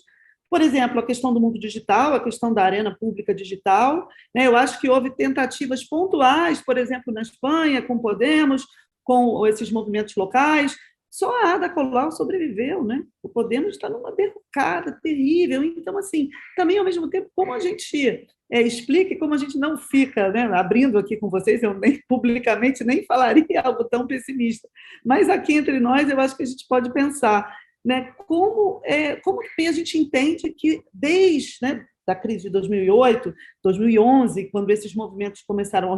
Por exemplo, a questão do mundo digital, a questão da arena pública digital, né? Eu acho que houve tentativas pontuais, por exemplo, na Espanha, com Podemos, com esses movimentos locais. Só a Ada Colau sobreviveu, né? O Podemos está numa derrocada terrível. Então, assim, também, ao mesmo tempo, como a gente explica e como a gente não fica, né, abrindo aqui com vocês, eu nem publicamente nem falaria algo tão pessimista. Mas aqui entre nós, eu acho que a gente pode pensar, né, como a gente entende que desde, né, da crise de 2008, 2011, quando esses movimentos começaram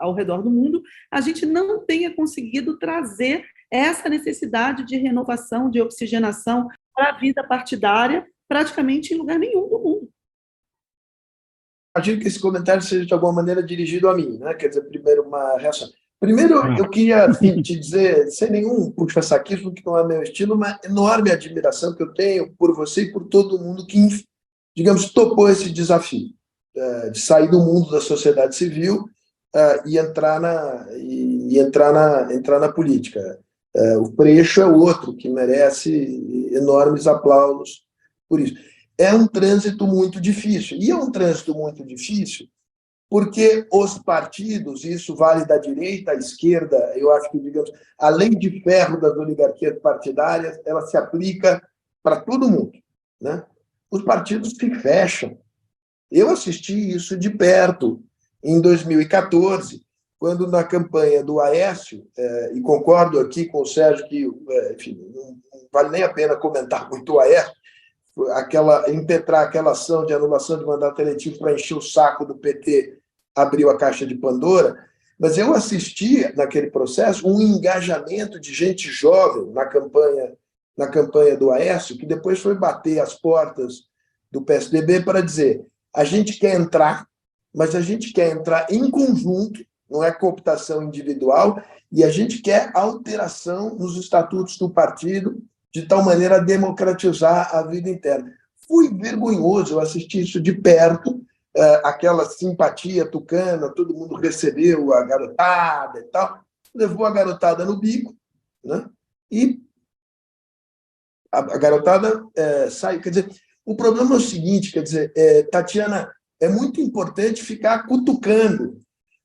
ao redor do mundo, a gente não tenha conseguido trazer essa necessidade de renovação, de oxigenação para a vida partidária praticamente em lugar nenhum do mundo. Imagino que esse comentário seja de alguma maneira dirigido a mim, né? Quer dizer, primeiro uma reação. Primeiro, eu queria te dizer, sem nenhum puxa-saquismo, que não é meu estilo, uma enorme admiração que eu tenho por você e por todo mundo que, digamos, topou esse desafio de sair do mundo da sociedade civil e entrar na política. O Freixo é outro que merece enormes aplausos por isso. É um trânsito muito difícil. E é um trânsito muito difícil porque os partidos, e isso vale da direita à esquerda, eu acho que, digamos, a lei de ferro das oligarquias partidárias, ela se aplica para todo mundo, né? Os partidos se fecham. Eu assisti isso de perto em 2014, quando na campanha do Aécio, e concordo aqui com o Sérgio que, enfim, não vale nem a pena comentar muito o Aécio, impetrar aquela ação de anulação de mandato eletivo para encher o saco do PT, abriu a caixa de Pandora, mas eu assisti naquele processo um engajamento de gente jovem na campanha do Aécio, que depois foi bater as portas do PSDB para dizer: a gente quer entrar, mas a gente quer entrar em conjunto, não é cooptação individual, e a gente quer alteração nos estatutos do partido, de tal maneira a democratizar a vida interna. Foi vergonhoso, eu assisti isso de perto, aquela simpatia tucana, todo mundo recebeu a garotada e tal, levou a garotada no bico, né? E a garotada saiu. Quer dizer, o problema é o seguinte, quer dizer, Tatiana, é muito importante ficar cutucando,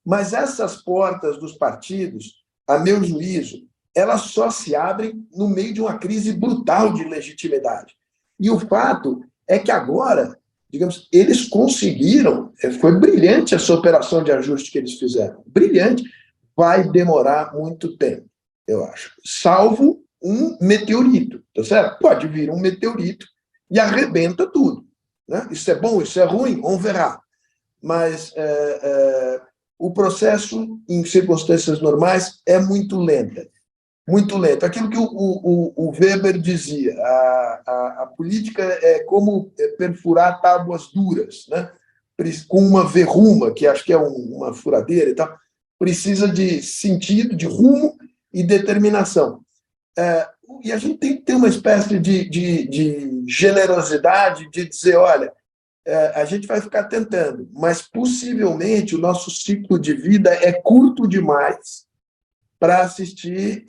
mas essas portas dos partidos, a meu juízo, elas só se abrem no meio de uma crise brutal de legitimidade. E o fato é que agora, digamos, eles conseguiram, foi brilhante essa operação de ajuste que eles fizeram, brilhante, vai demorar muito tempo, eu acho, salvo um meteorito, tá certo? Pode vir um meteorito e arrebenta tudo, né? Isso é bom, isso é ruim, vamos ver. Mas o processo, em circunstâncias normais, é muito lento. Muito lento. Aquilo que o Weber dizia, a política é como perfurar tábuas duras, né? Com uma verruma, que acho que é uma furadeira e tal, precisa de sentido, de rumo e determinação. E a gente tem que ter uma espécie de generosidade de dizer, olha, a gente vai ficar tentando, mas possivelmente o nosso ciclo de vida é curto demais para assistir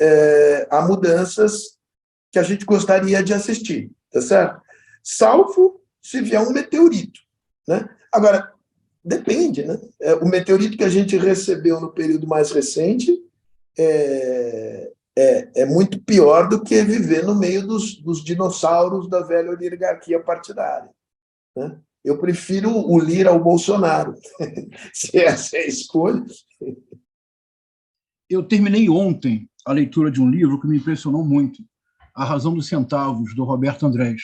a mudanças que a gente gostaria de assistir, tá certo? Salvo se vier um meteorito, né? Agora, depende, né? O meteorito que a gente recebeu no período mais recente é muito pior do que viver no meio dos dinossauros da velha oligarquia partidária, né? Eu prefiro o Lira ao Bolsonaro, se essa é a escolha. Eu terminei ontem a leitura de um livro que me impressionou muito, A Razão dos Centavos, do Roberto Andrés.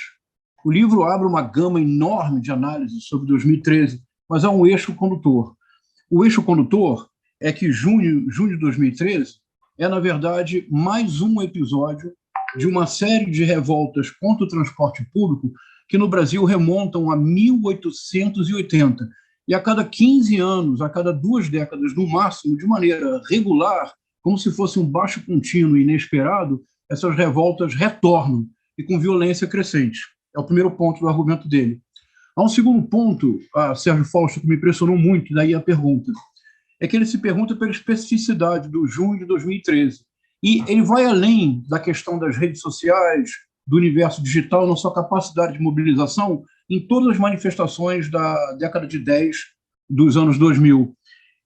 O livro abre uma gama enorme de análises sobre 2013, mas há um eixo condutor. O eixo condutor é que junho de 2013 é, na verdade, mais um episódio de uma série de revoltas contra o transporte público que no Brasil remontam a 1880. E a cada 15 anos, a cada 2 décadas, no máximo, de maneira regular, como se fosse um baixo contínuo inesperado, essas revoltas retornam e com violência crescente. É o primeiro ponto do argumento dele. Há um segundo ponto, Sérgio Fausto, que me impressionou muito, daí a pergunta, é que ele se pergunta pela especificidade do junho de 2013. E ele vai além da questão das redes sociais, do universo digital, na sua capacidade de mobilização em todas as manifestações da década de 10 dos anos 2000.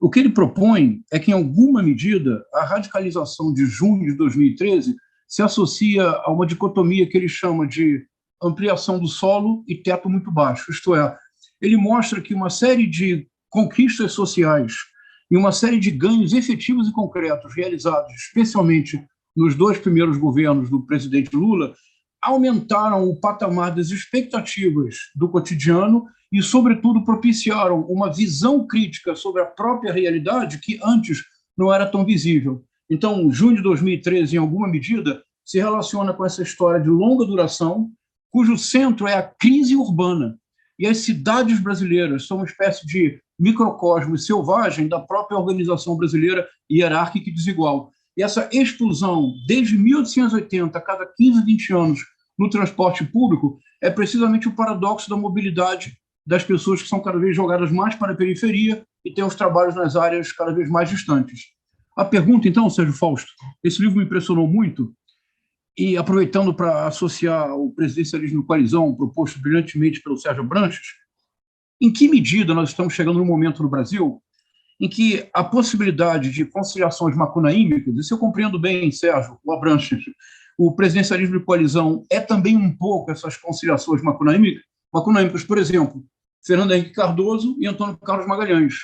O que ele propõe é que, em alguma medida, a radicalização de junho de 2013 se associa a uma dicotomia que ele chama de ampliação do solo e teto muito baixo. Isto é, ele mostra que uma série de conquistas sociais e uma série de ganhos efetivos e concretos realizados, especialmente nos 2 primeiros governos do presidente Lula, aumentaram o patamar das expectativas do cotidiano e, sobretudo, propiciaram uma visão crítica sobre a própria realidade que antes não era tão visível. Então, junho de 2013, em alguma medida, se relaciona com essa história de longa duração, cujo centro é a crise urbana. E as cidades brasileiras são uma espécie de microcosmos selvagem da própria organização brasileira hierárquica e desigual. E essa explosão, desde 1880, a cada 15, 20 anos, no transporte público, é precisamente o paradoxo da mobilidade das pessoas que são cada vez jogadas mais para a periferia e têm os trabalhos nas áreas cada vez mais distantes. A pergunta, então, Sérgio Fausto, esse livro me impressionou muito, e aproveitando para associar o presidencialismo de coalizão, proposto brilhantemente pelo Sérgio Abranches, em que medida nós estamos chegando num momento no Brasil em que a possibilidade de conciliações macunaímicas, e se eu compreendo bem, Sérgio, o Abranches, o presidencialismo de coalizão é também um pouco essas conciliações macunaímicas, por exemplo, Fernando Henrique Cardoso e Antônio Carlos Magalhães,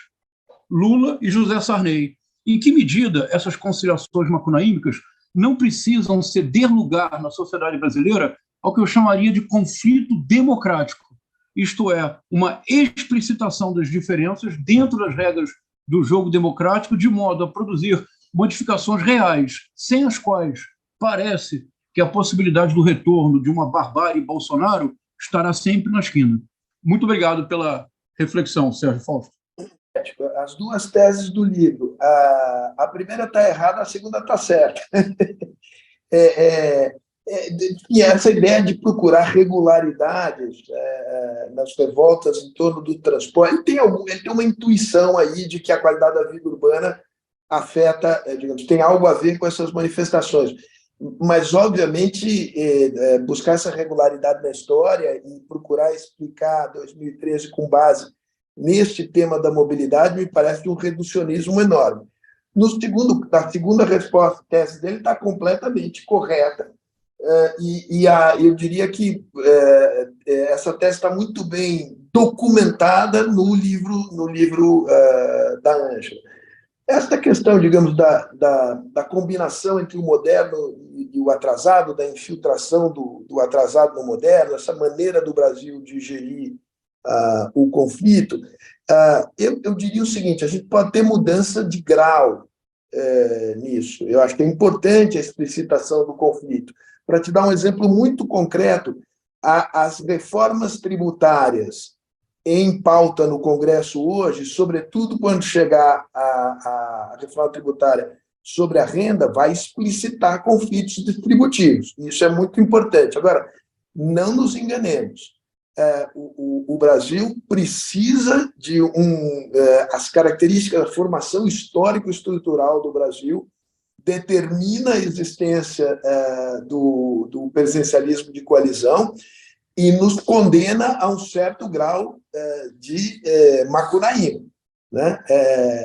Lula e José Sarney. Em que medida essas conciliações macunaímicas não precisam ceder lugar na sociedade brasileira ao que eu chamaria de conflito democrático, isto é, uma explicitação das diferenças dentro das regras do jogo democrático, de modo a produzir modificações reais, sem as quais parece que a possibilidade do retorno de uma barbárie Bolsonaro estará sempre na esquina. Muito obrigado pela reflexão, Sérgio Fausto. As 2 teses do livro. A primeira está errada, a segunda está certa. Essa ideia de procurar regularidades nas revoltas em torno do transporte, ele tem uma intuição aí de que a qualidade da vida urbana afeta, digamos, tem algo a ver com essas manifestações. Mas, obviamente, buscar essa regularidade na história e procurar explicar 2013 com base neste tema da mobilidade me parece de um reducionismo enorme. A segunda resposta, tese dele está completamente correta, eu diria que essa tese está muito bem documentada no livro da Ângela. Esta questão, digamos, da combinação entre o moderno e o atrasado, da infiltração do atrasado no moderno, essa maneira do Brasil de gerir o conflito, eu diria o seguinte: a gente pode ter mudança de grau nisso. Eu acho que é importante a explicitação do conflito. Para te dar um exemplo muito concreto, as reformas tributárias em pauta no Congresso hoje, sobretudo quando chegar a reforma tributária sobre a renda, vai explicitar conflitos distributivos. Isso é muito importante. Agora, não nos enganemos. O Brasil precisa de as características da formação histórico-estrutural do Brasil determina a existência do presidencialismo de coalizão e nos condena a um certo grau de macunaísmo, né?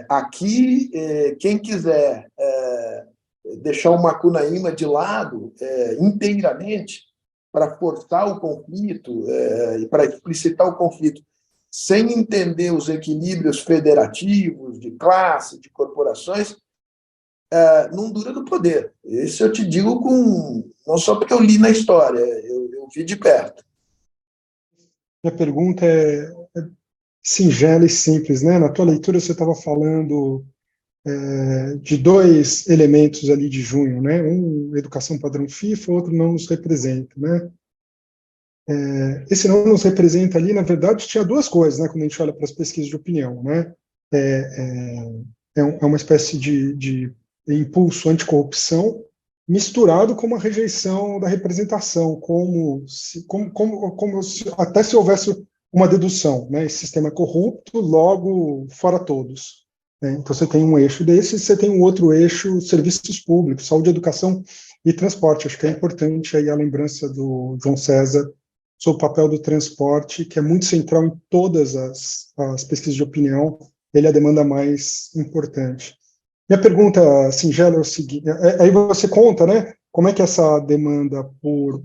Aqui, quem quiser deixar o macunaíma de lado inteiramente para forçar o conflito e para explicitar o conflito sem entender os equilíbrios federativos de classe, de corporações, não dura no poder. Isso eu te digo não só porque eu li na história, eu vi de perto. Minha pergunta é singela e simples, né? Na tua leitura você estava falando de 2 elementos ali de junho, né? Um, educação padrão FIFA, outro não nos representa, né? Esse não nos representa ali, na verdade, tinha 2 coisas, né? Quando a gente olha para as pesquisas de opinião, né? É uma espécie de impulso anticorrupção misturado com uma rejeição da representação, como se até se houvesse uma dedução, né? Esse sistema é corrupto, logo fora todos. Né? Então você tem um eixo desse, e você tem um outro eixo, serviços públicos, saúde, educação e transporte. Acho que é importante aí a lembrança do João César sobre o papel do transporte, que é muito central em todas as pesquisas de opinião, ele é a demanda mais importante. Minha pergunta singela é o seguinte, aí você conta, né, como é que essa demanda por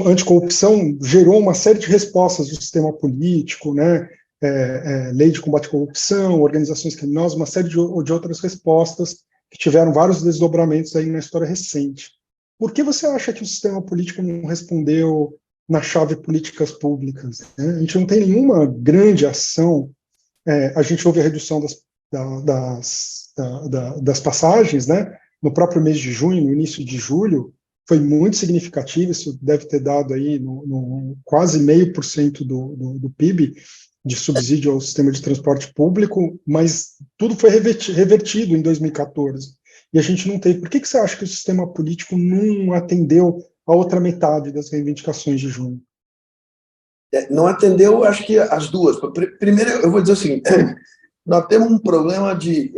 anticorrupção gerou uma série de respostas do sistema político, né, lei de combate à corrupção, organizações criminosas, uma série de outras respostas que tiveram vários desdobramentos aí na história recente. Por que você acha que o sistema político não respondeu na chave políticas públicas, né? A gente não tem nenhuma grande ação, a gente houve a redução das passagens, né? No próprio mês de junho, no início de julho, foi muito significativo, isso deve ter dado aí no quase 0,5% do PIB de subsídio ao sistema de transporte público, mas tudo foi revertido em 2014, e a gente não teve. Por que você acha que o sistema político não atendeu a outra metade das reivindicações de junho? Não atendeu, acho que as duas. Primeiro, eu vou dizer o seguinte, nós temos um problema de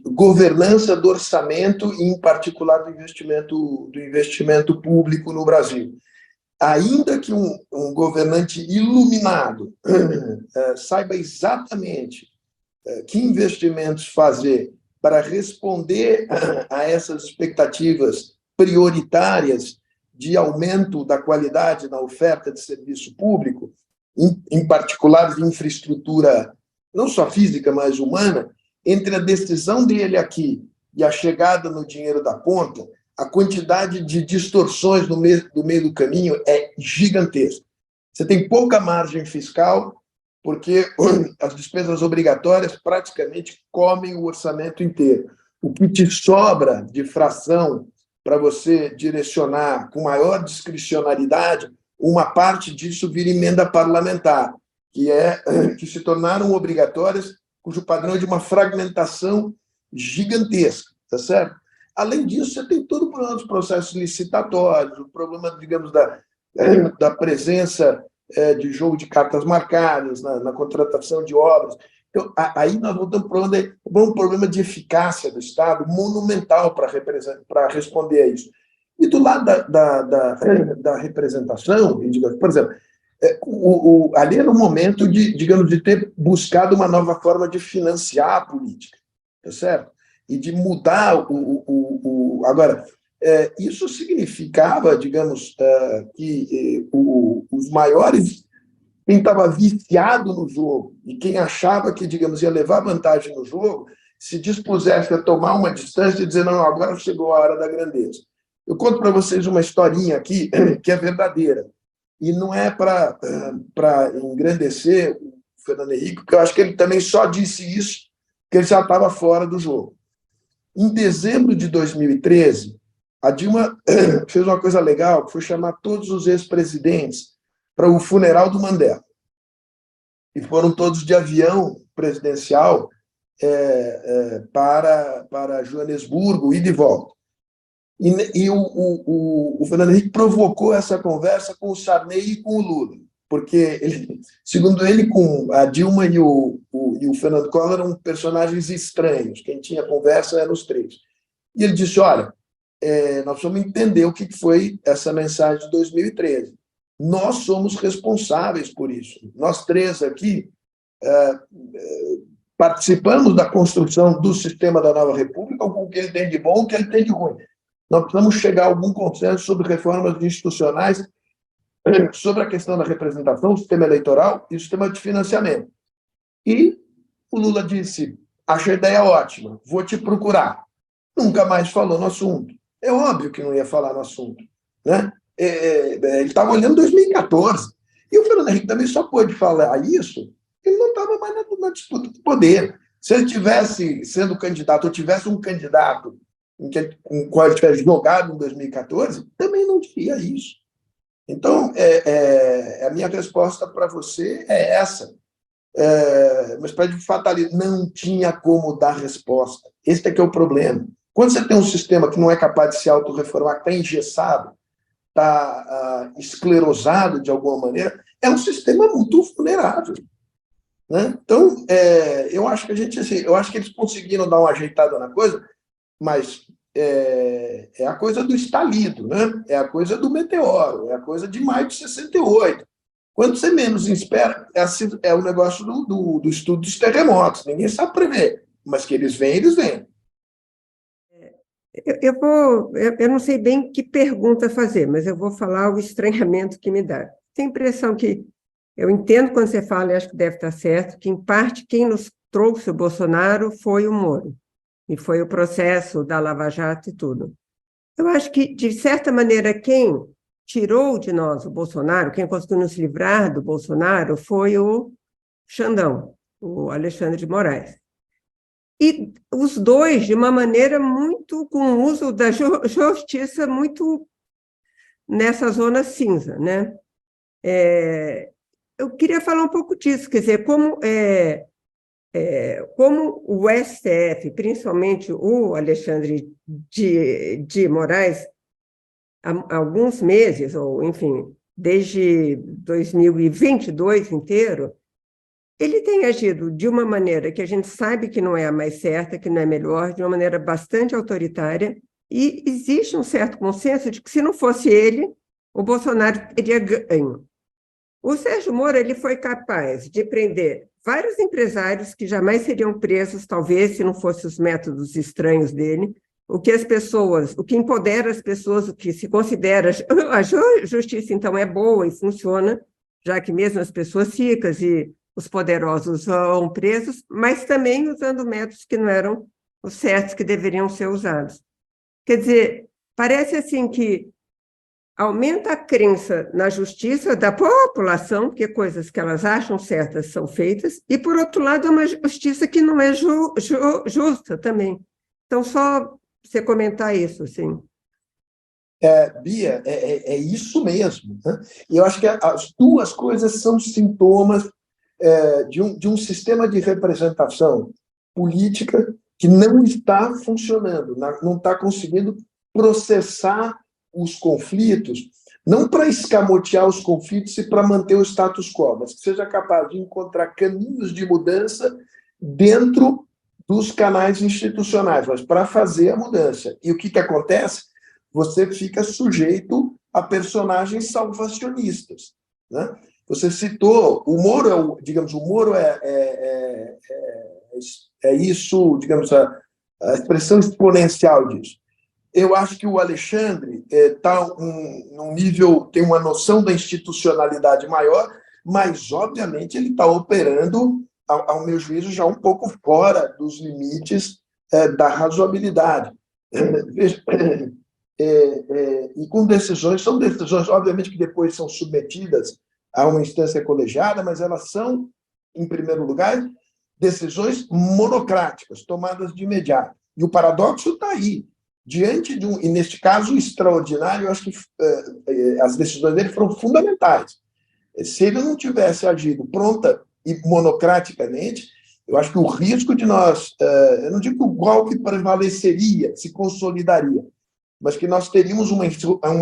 governança do orçamento, e, em particular, do investimento público no Brasil. Ainda que um governante iluminado saiba exatamente que investimentos fazer para responder a essas expectativas prioritárias de aumento da qualidade na oferta de serviço público, em particular de infraestrutura, não só física, mas humana, entre a decisão dele aqui e a chegada no dinheiro da ponta, a quantidade de distorções no meio do caminho é gigantesca. Você tem pouca margem fiscal, porque as despesas obrigatórias praticamente comem o orçamento inteiro. O que te sobra de fração para você direcionar com maior discricionariedade, uma parte disso vira emenda parlamentar, que se tornaram obrigatórias, cujo padrão é de uma fragmentação gigantesca, tá certo? Além disso, você tem todo o problema dos processos licitatórios, o problema, digamos, da presença de jogo de cartas marcadas na contratação de obras. Então, aí nós voltamos para um problema de eficácia do Estado monumental para responder a isso. E do lado da representação, por exemplo, ali era o momento de ter buscado uma nova forma de financiar a política, tá certo? E de mudar Agora, isso significava, digamos, que os maiores, quem estava viciado no jogo e quem achava que, digamos, ia levar vantagem no jogo, se dispusesse a tomar uma distância e dizer, não, agora chegou a hora da grandeza. Eu conto para vocês uma historinha aqui que é verdadeira. E não é para engrandecer o Fernando Henrique, porque eu acho que ele também só disse isso porque ele já estava fora do jogo. Em dezembro de 2013, a Dilma fez uma coisa legal, que foi chamar todos os ex-presidentes para o funeral do Mandela. E foram todos de avião presidencial para Joanesburgo, ida e volta. E o Fernando Henrique provocou essa conversa com o Sarney e com o Lula, porque, segundo ele, com a Dilma e o Fernando Collor eram personagens estranhos, quem tinha conversa eram os três. E ele disse, olha, nós precisamos entender o que foi essa mensagem de 2013. Nós somos responsáveis por isso. Nós três aqui participamos da construção do sistema da nova república, com o que ele tem de bom e o que ele tem de ruim. Nós precisamos chegar a algum consenso sobre reformas institucionais, sobre a questão da representação, o sistema eleitoral e o sistema de financiamento. E o Lula disse, acho a ideia ótima, vou te procurar. Nunca mais falou no assunto. É óbvio que não ia falar no assunto, né? Ele estava olhando 2014. E o Fernando Henrique também só pôde falar isso, ele não estava mais na disputa de poder. Se ele tivesse sendo candidato, ou tivesse um candidato com o qual ele tivesse jogado em 2014, também não diria isso. Então, a minha resposta para você é essa. Mas, para de fatalismo, não tinha como dar resposta. Esse é que é o problema. Quando você tem um sistema que não é capaz de se autorreformar, que está engessado, está esclerosado de alguma maneira, é um sistema muito vulnerável. Né? Então, eu acho que eu acho que eles conseguiram dar uma ajeitada na coisa, mas é a coisa do estalido, né? É a coisa do meteoro, é a coisa de maio de 68. Quando você menos espera, é o negócio do estudo dos terremotos. Ninguém sabe prever, mas que eles vêm, eles vêm. Eu não sei bem que pergunta fazer, mas eu vou falar o estranhamento que me dá. Tenho a impressão que, eu entendo quando você fala, e acho que deve estar certo, que, em parte, quem nos trouxe o Bolsonaro foi o Moro, e foi o processo da Lava Jato e tudo. Eu acho que, de certa maneira, quem tirou de nós o Bolsonaro, quem conseguiu nos livrar do Bolsonaro, foi o Xandão, o Alexandre de Moraes. E os dois, de uma maneira muito, com o uso da justiça muito nessa zona cinza, né? Eu queria falar um pouco disso, quer dizer, como o STF, principalmente o Alexandre de Moraes, há alguns meses, ou enfim, desde 2022 inteiro, ele tem agido de uma maneira que a gente sabe que não é a mais certa, que não é melhor, de uma maneira bastante autoritária, e existe um certo consenso de que, se não fosse ele, o Bolsonaro teria ganho. O Sérgio Moro, ele foi capaz de prender vários empresários que jamais seriam presos, talvez, se não fossem os métodos estranhos dele, o que empodera as pessoas, o que se considera a justiça, então, é boa e funciona, já que mesmo as pessoas ricas e os poderosos vão presos, mas também usando métodos que não eram os certos que deveriam ser usados. Quer dizer, parece assim que aumenta a crença na justiça da população, porque coisas que elas acham certas são feitas, e, por outro lado, é uma justiça que não é justa também. Então, só você comentar isso, assim. Bia, é isso mesmo, né? E eu acho que as duas coisas são sintomas de um sistema de representação política que não está funcionando, não está conseguindo processar os conflitos, não para escamotear os conflitos e para manter o status quo, mas que seja capaz de encontrar caminhos de mudança dentro dos canais institucionais, mas para fazer a mudança. E o que acontece? Você fica sujeito a personagens salvacionistas, né? Você citou, o Moro é isso, digamos, a expressão exponencial disso. Eu acho que o Alexandre está num nível, tem uma noção da institucionalidade maior, mas, obviamente, ele está operando, ao meu juízo, já um pouco fora dos limites da razoabilidade. E com decisões, são decisões, obviamente, que depois são submetidas a uma instância colegiada, mas elas são, em primeiro lugar, decisões monocráticas, tomadas de imediato. E o paradoxo está aí. Diante de e neste caso, extraordinário, eu acho que as decisões dele foram fundamentais. Se ele não tivesse agido pronta e monocraticamente, eu acho que o risco de nós, eu não digo que o golpe prevaleceria, se consolidaria, mas que nós teríamos uma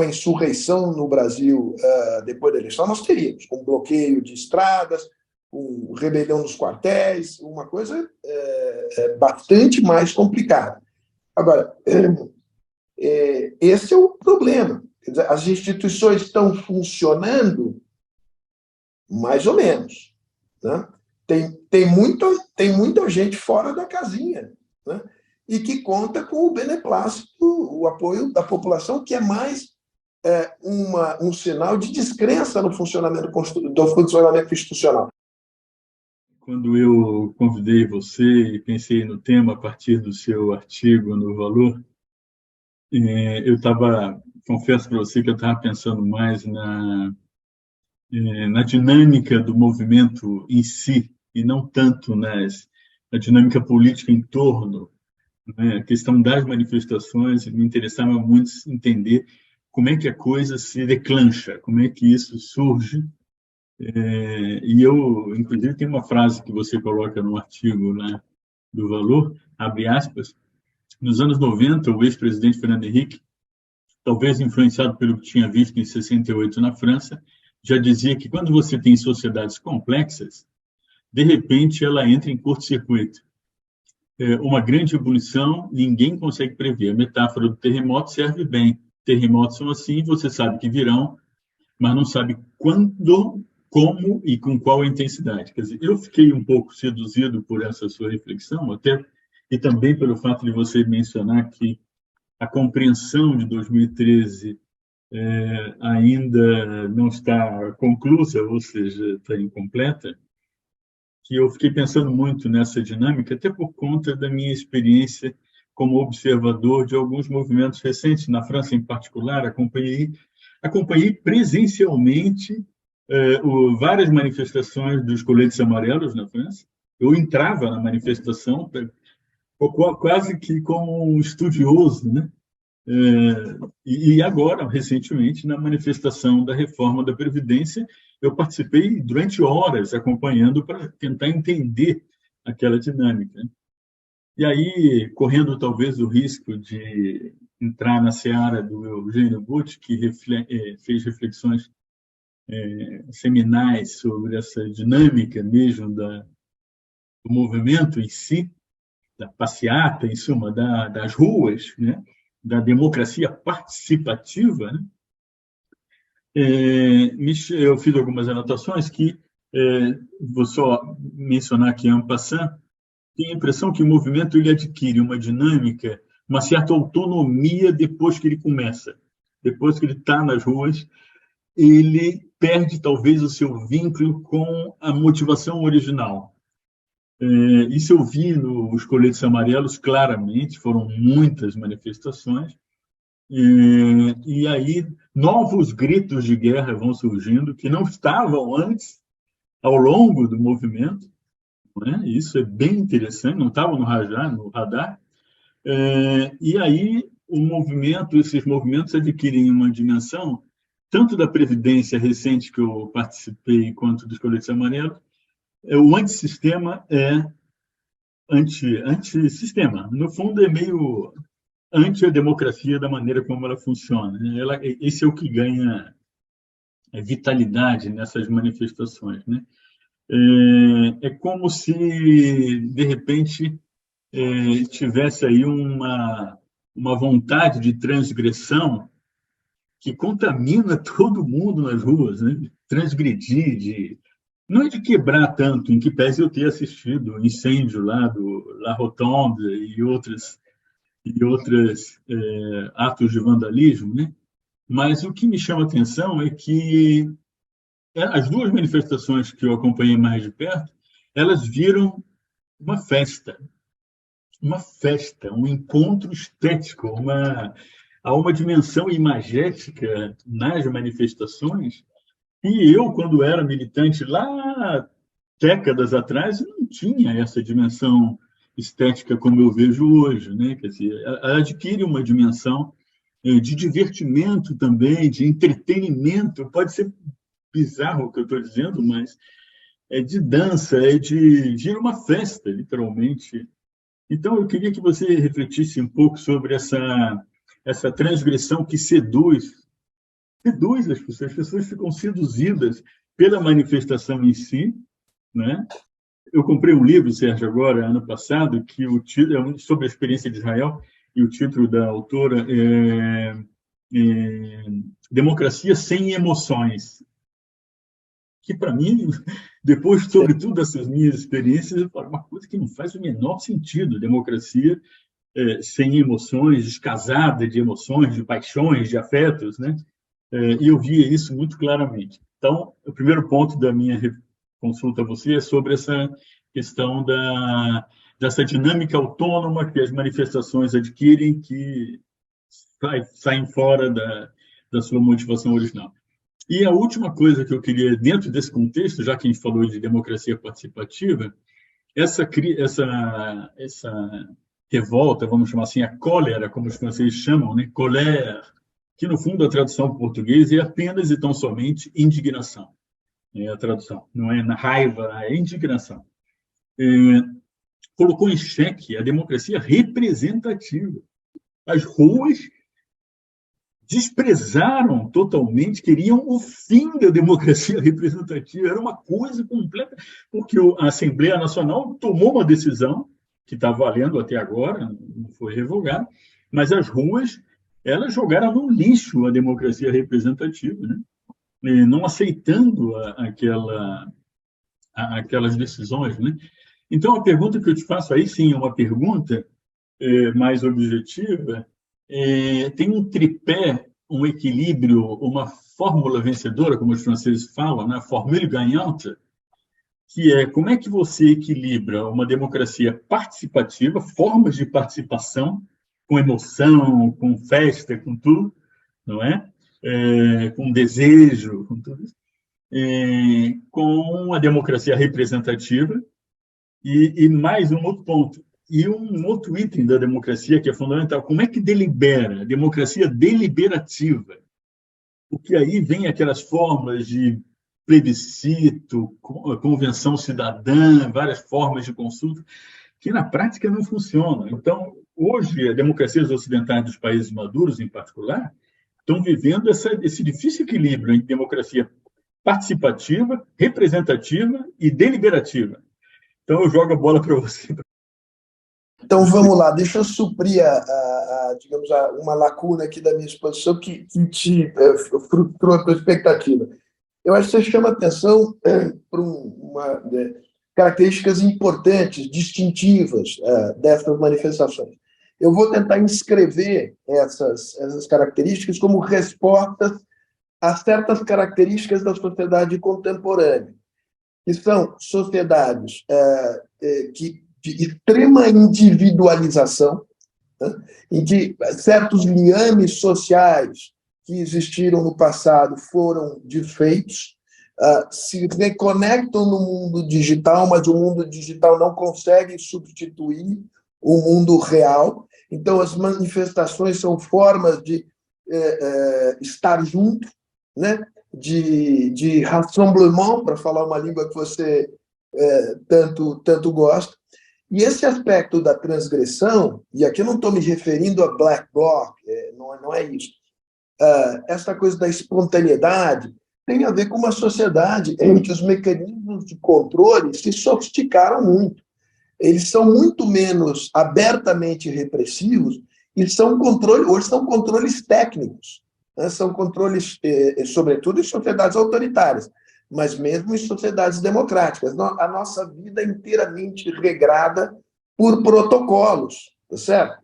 insurreição no Brasil depois da eleição, nós teríamos, com bloqueio de estradas, com rebelião nos quartéis, uma coisa bastante mais complicada. Agora, esse é o problema. Quer dizer, as instituições estão funcionando mais ou menos, né? Tem muita gente fora da casinha, né? E que conta com o beneplácito, o apoio da população, que é mais um sinal de descrença no funcionamento institucional. Quando eu convidei você e pensei no tema a partir do seu artigo no Valor, confesso para você que eu estava pensando mais na dinâmica do movimento em si, e não tanto na dinâmica política em torno, né? A questão das manifestações me interessava muito entender como é que a coisa se declancha, como é que isso surge. E eu, inclusive, tem uma frase que você coloca no artigo lá do Valor, abre aspas, nos anos 90, o ex-presidente Fernando Henrique, talvez influenciado pelo que tinha visto em 68 na França, já dizia que quando você tem sociedades complexas, de repente ela entra em curto-circuito. Uma grande ebulição, ninguém consegue prever. A metáfora do terremoto serve bem. Terremotos são assim, você sabe que virão, mas não sabe quando como e com qual intensidade. Quer dizer, eu fiquei um pouco seduzido por essa sua reflexão, até e também pelo fato de você mencionar que a compreensão de 2013 ainda não está conclusa, ou seja, está incompleta, que eu fiquei pensando muito nessa dinâmica, até por conta da minha experiência como observador de alguns movimentos recentes, na França em particular, acompanhei presencialmente várias manifestações dos coletes amarelos na França. Eu entrava na manifestação quase que como um estudioso, né? E agora, recentemente, na manifestação da reforma da Previdência, eu participei durante horas acompanhando para tentar entender aquela dinâmica. E aí, correndo talvez o risco de entrar na seara do Eugênio Butti, que fez reflexões seminais sobre essa dinâmica mesmo do movimento em si, da passeata, em suma, das ruas, né? Da democracia participativa, né? Eu fiz algumas anotações que vou só mencionar aqui en passant. Tenho a impressão que o movimento ele adquire uma dinâmica, uma certa autonomia depois que ele começa. Depois que ele está nas ruas, ele perde talvez o seu vínculo com a motivação original. Isso eu vi nos coletes amarelos claramente, foram muitas manifestações, e aí novos gritos de guerra vão surgindo que não estavam antes, ao longo do movimento, né? Isso é bem interessante, não estavam no radar, e aí esses movimentos adquirem uma dimensão, tanto da Previdência recente que eu participei, quanto dos coletes amarelos. O antissistema é antissistema. No fundo, é meio anti a democracia da maneira como ela funciona. Esse é o que ganha vitalidade nessas manifestações, né? É como se, de repente, tivesse aí uma vontade de transgressão que contamina todo mundo nas ruas, né? Transgredir, não é de quebrar tanto, em que pese eu ter assistido o incêndio lá do La Rotonde e outros atos de vandalismo, né? Mas o que me chama a atenção é que as duas manifestações que eu acompanhei mais de perto, elas viram uma festa, um encontro estético, há uma dimensão imagética nas manifestações. E eu, quando era militante lá décadas atrás, não tinha essa dimensão estética como eu vejo hoje, né? Quer dizer, ela adquire uma dimensão de divertimento também, de entretenimento. Pode ser bizarro o que eu estou dizendo, mas é de dança, de uma festa, literalmente. Então, eu queria que você refletisse um pouco sobre essa transgressão que seduz as pessoas ficam seduzidas pela manifestação em si, né? Eu comprei um livro, Sérgio, agora, ano passado, que o título é sobre a experiência de Israel, e o título da autora é Democracia Sem Emoções, que, para mim, depois, sobretudo, dessas minhas experiências, é uma coisa que não faz o menor sentido. Democracia sem emoções, descasada de emoções, de paixões, de afetos, né? E eu via isso muito claramente. Então, o primeiro ponto da minha consulta a você é sobre essa questão dessa dinâmica autônoma que as manifestações adquirem, que saem fora da sua motivação original. E a última coisa que eu queria, dentro desse contexto, já que a gente falou de democracia participativa, essa revolta, vamos chamar assim, a cólera, como os franceses chamam, né? Colère, que no fundo a tradução para o português é apenas e tão somente indignação. É a tradução, não é na raiva, é indignação. Colocou em xeque a democracia representativa. As ruas desprezaram totalmente, queriam o fim da democracia representativa. Era uma coisa completa, porque a Assembleia Nacional tomou uma decisão que está valendo até agora, não foi revogada, mas as ruas elas jogaram no lixo a democracia representativa, né? não aceitando aquelas decisões, né? Então, a pergunta que eu te faço aí, sim, é uma pergunta mais objetiva. Tem um tripé, um equilíbrio, uma fórmula vencedora, como os franceses falam, né? Formule gagnante, que é como é que você equilibra uma democracia participativa, formas de participação, com emoção, com festa, com tudo, não é? Com desejo, com tudo isso, com a democracia representativa e mais um outro ponto. E um outro item da democracia que é fundamental, como é que delibera? A democracia deliberativa. Porque aí vem aquelas formas de plebiscito, convenção cidadã, várias formas de consulta, que na prática não funcionam. Então, hoje, as democracias ocidentais dos países maduros, em particular, estão vivendo esse difícil equilíbrio entre democracia participativa, representativa e deliberativa. Então, eu jogo a bola para você. Então, vamos lá, deixa eu suprir digamos, uma lacuna aqui da minha exposição que te frustrou a tua expectativa. Eu acho que você chama atenção para características importantes, distintivas dessas manifestações. Eu vou tentar inscrever essas características como respostas a certas características da sociedade contemporânea, que são sociedades de extrema individualização, né, em que certos liames sociais que existiram no passado foram desfeitos, se reconectam no mundo digital, mas o mundo digital não consegue substituir o mundo real. Então, as manifestações são formas de estar junto, né, de rassemblement, para falar uma língua que você tanto gosta. E esse aspecto da transgressão, e aqui eu não estou me referindo a black bloc, não é isso. Essa coisa da espontaneidade tem a ver com uma sociedade em que os mecanismos de controle se sofisticaram muito. Eles são muito menos abertamente repressivos e hoje são controles técnicos, né? São controles, sobretudo, em sociedades autoritárias, mas mesmo em sociedades democráticas. A nossa vida é inteiramente regrada por protocolos, tá certo?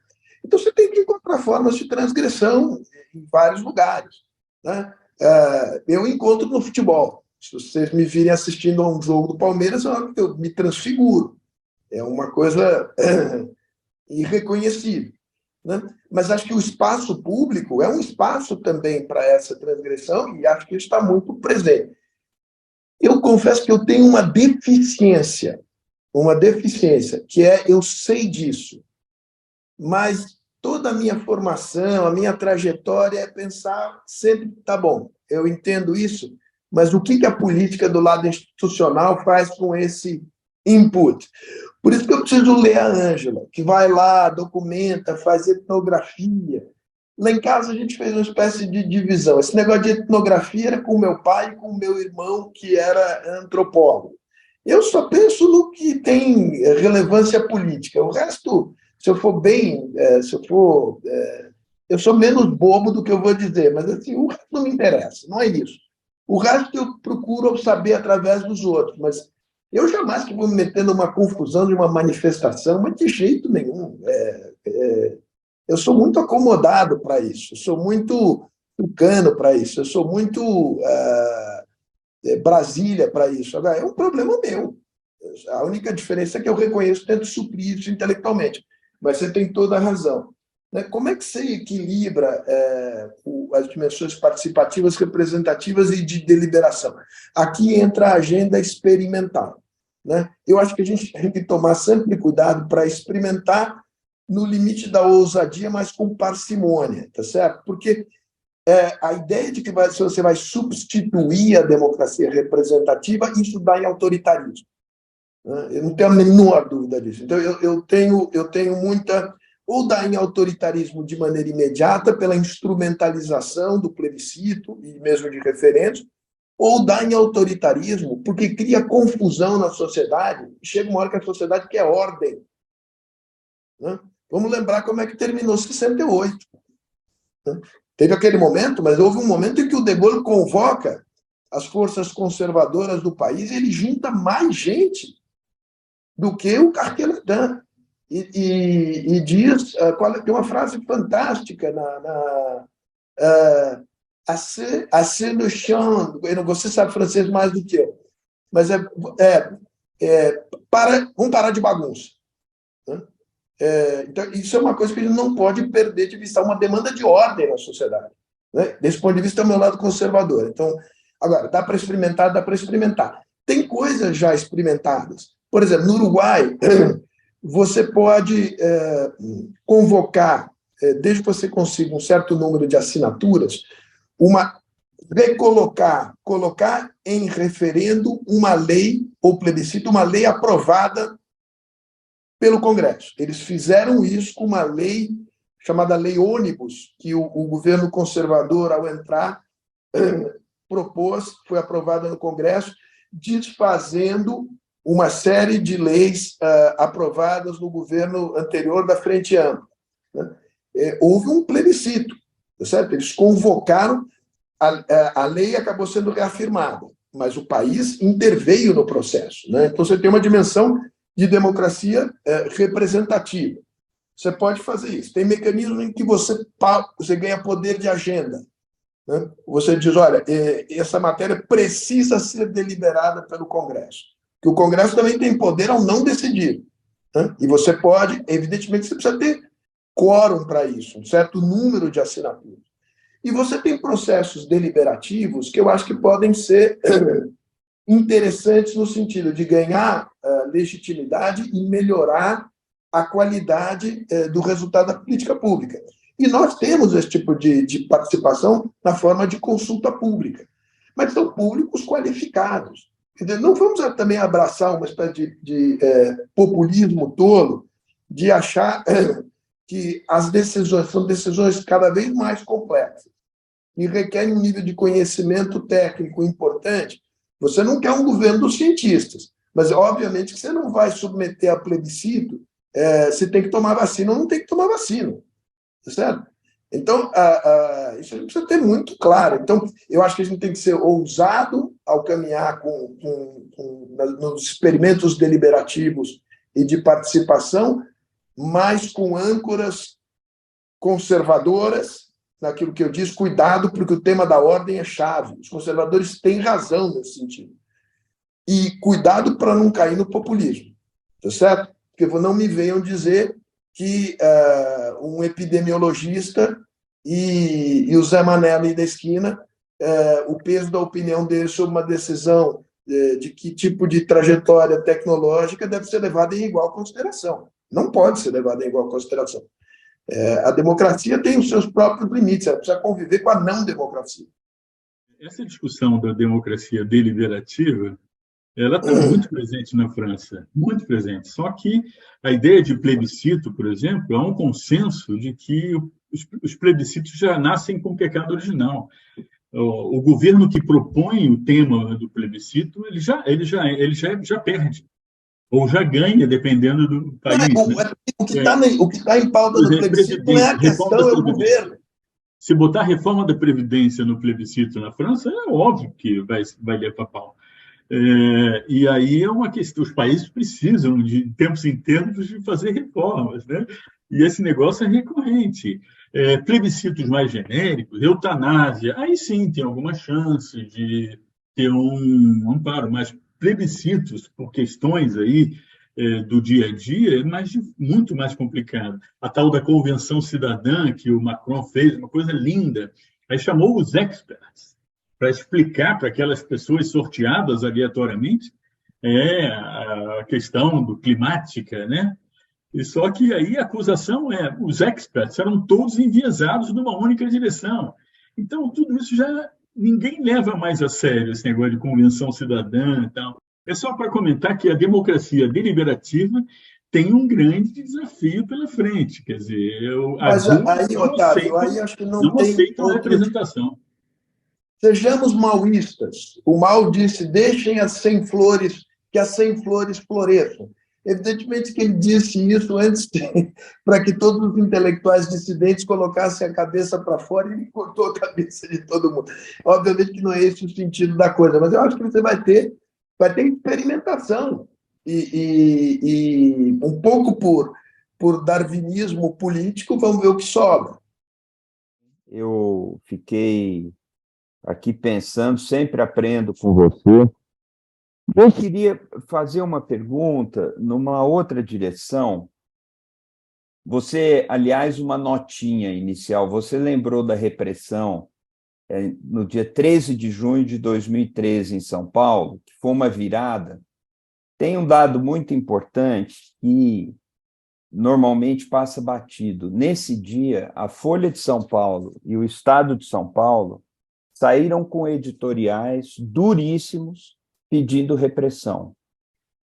Então, você tem que encontrar formas de transgressão em vários lugares, né? Eu encontro no futebol. Se vocês me virem assistindo a um jogo do Palmeiras, eu me transfiguro. É uma coisa irreconhecível, né? Mas acho que o espaço público é um espaço também para essa transgressão e acho que está muito presente. Eu confesso que eu tenho uma deficiência, que eu sei disso, mas toda a minha formação, a minha trajetória é pensar sempre, tá bom, eu entendo isso, mas o que a política do lado institucional faz com esse input? Por isso que eu preciso ler a Ângela, que vai lá, documenta, faz etnografia. Lá em casa a gente fez uma espécie de divisão. Esse negócio de etnografia era com o meu pai e com o meu irmão, que era antropólogo. Eu só penso no que tem relevância política. O resto, se eu for bem, eu sou menos bobo do que eu vou dizer, mas assim, o resto não me interessa, não é isso. O resto eu procuro saber através dos outros, mas eu jamais que vou me meter numa confusão de uma manifestação, mas de jeito nenhum. Eu sou muito acomodado para isso, eu sou muito tucano para isso, eu sou muito Brasília para isso. Agora, é um problema meu. A única diferença é que eu reconheço e tento suprir isso intelectualmente. Mas você tem toda a razão. Como é que você equilibra as dimensões participativas, representativas e de deliberação? Aqui entra a agenda experimental, né? Eu acho que a gente tem que tomar sempre cuidado para experimentar no limite da ousadia, mas com parcimônia, tá certo? Porque a ideia de que você vai substituir a democracia representativa, isso dá em autoritarismo, né? Eu não tenho a menor dúvida disso. Então, eu tenho muita... Ou dá em autoritarismo de maneira imediata, pela instrumentalização do plebiscito e mesmo de referendos, ou dá em autoritarismo porque cria confusão na sociedade, e chega uma hora que a sociedade quer ordem, né? Vamos lembrar como é que terminou 68. Teve aquele momento, mas houve um momento em que o De Gaulle convoca as forças conservadoras do país, ele junta mais gente do que o Carqueladã. E diz, tem uma frase fantástica assez le champ, você sabe francês mais do que eu, mas vamos parar de bagunça. Né? Então, isso é uma coisa que a gente não pode perder de vista, uma demanda de ordem na sociedade. Né? Desse ponto de vista, é o meu lado conservador. Então, agora, dá para experimentar, dá para experimentar. Tem coisas já experimentadas. Por exemplo, no Uruguai, você pode convocar, desde que você consiga um certo número de assinaturas, colocar em referendo uma lei, ou plebiscito, uma lei aprovada pelo Congresso. Eles fizeram isso com uma lei chamada Lei Ônibus, que o governo conservador, ao entrar, propôs, foi aprovada no Congresso, desfazendo uma série de leis aprovadas no governo anterior da Frente Ampla. Né? Houve um plebiscito, certo? Eles convocaram, a lei acabou sendo reafirmada, mas o país interveio no processo. Né? Então, você tem uma dimensão de democracia representativa. Você pode fazer isso. Tem mecanismos em que você ganha poder de agenda. Né? Você diz, olha, essa matéria precisa ser deliberada pelo Congresso. Que o Congresso também tem poder ao não decidir. Né? E você pode, evidentemente, você precisa ter quórum para isso, um certo número de assinaturas. E você tem processos deliberativos que eu acho que podem ser interessantes no sentido de ganhar legitimidade e melhorar a qualidade do resultado da política pública. E nós temos esse tipo de participação na forma de consulta pública. Mas são públicos qualificados. Não vamos também abraçar uma espécie de populismo tolo de achar que as decisões são decisões cada vez mais complexas e requerem um nível de conhecimento técnico importante. Você não quer um governo dos cientistas, mas, obviamente, que você não vai submeter a plebiscito se tem que tomar vacina ou não tem que tomar vacina. Certo? Então, isso a gente precisa ter muito claro. Então, eu acho que a gente tem que ser ousado ao caminhar nos experimentos deliberativos e de participação, mas com âncoras conservadoras, naquilo que eu disse, cuidado, porque o tema da ordem é chave. Os conservadores têm razão nesse sentido. E cuidado para não cair no populismo. Tá certo? Porque não me venham dizer que um epidemiologista e o Zé Mané ali da esquina, o peso da opinião dele sobre uma decisão de que tipo de trajetória tecnológica deve ser levada em igual consideração. Não pode ser levada em igual consideração. A democracia tem os seus próprios limites, ela precisa conviver com a não-democracia. Essa discussão da democracia deliberativa, ela está muito presente na França, muito presente. Só que a ideia de plebiscito, por exemplo, há um consenso de que os plebiscitos já nascem com pecado original. O governo que propõe o tema do plebiscito, ele já perde, ou já ganha, dependendo do país. O que está em pauta do plebiscito não é a questão, é o governo. Se botar a reforma da Previdência no plebiscito na França, é óbvio que vai ler para pau. E aí é uma questão, os países precisam de tempos em tempos de fazer reformas, né? E esse negócio é recorrente. Plebiscitos mais genéricos, eutanásia, aí sim tem alguma chance de ter um amparo, mas plebiscitos por questões aí do dia a dia é muito mais complicado. A tal da Convenção Cidadã que o Macron fez, uma coisa linda, aí chamou os experts para explicar para aquelas pessoas sorteadas aleatoriamente a questão do climática, né? E só que aí a acusação os experts eram todos enviesados numa única direção. Então, tudo isso já ninguém leva mais a sério, esse negócio de convenção cidadã e tal. É só para comentar que a democracia deliberativa tem um grande desafio pela frente. Quer dizer, mas aí, Otávio, aí acho que não aceitam a representação. Sejamos maoístas. O Mao disse, deixem as 100 flores, que as 100 flores floresçam. Evidentemente que ele disse isso antes para que todos os intelectuais dissidentes colocassem a cabeça para fora e ele cortou a cabeça de todo mundo. Obviamente que não é esse o sentido da coisa, mas eu acho que você vai ter experimentação e um pouco por darwinismo político, vamos ver o que sobra. Eu fiquei aqui pensando, sempre aprendo com você. Eu queria fazer uma pergunta numa outra direção. Você, aliás, uma notinha inicial, você lembrou da repressão no dia 13 de junho de 2013 em São Paulo, que foi uma virada. Tem um dado muito importante que normalmente passa batido. Nesse dia, a Folha de São Paulo e o Estado de São Paulo saíram com editoriais duríssimos pedindo repressão.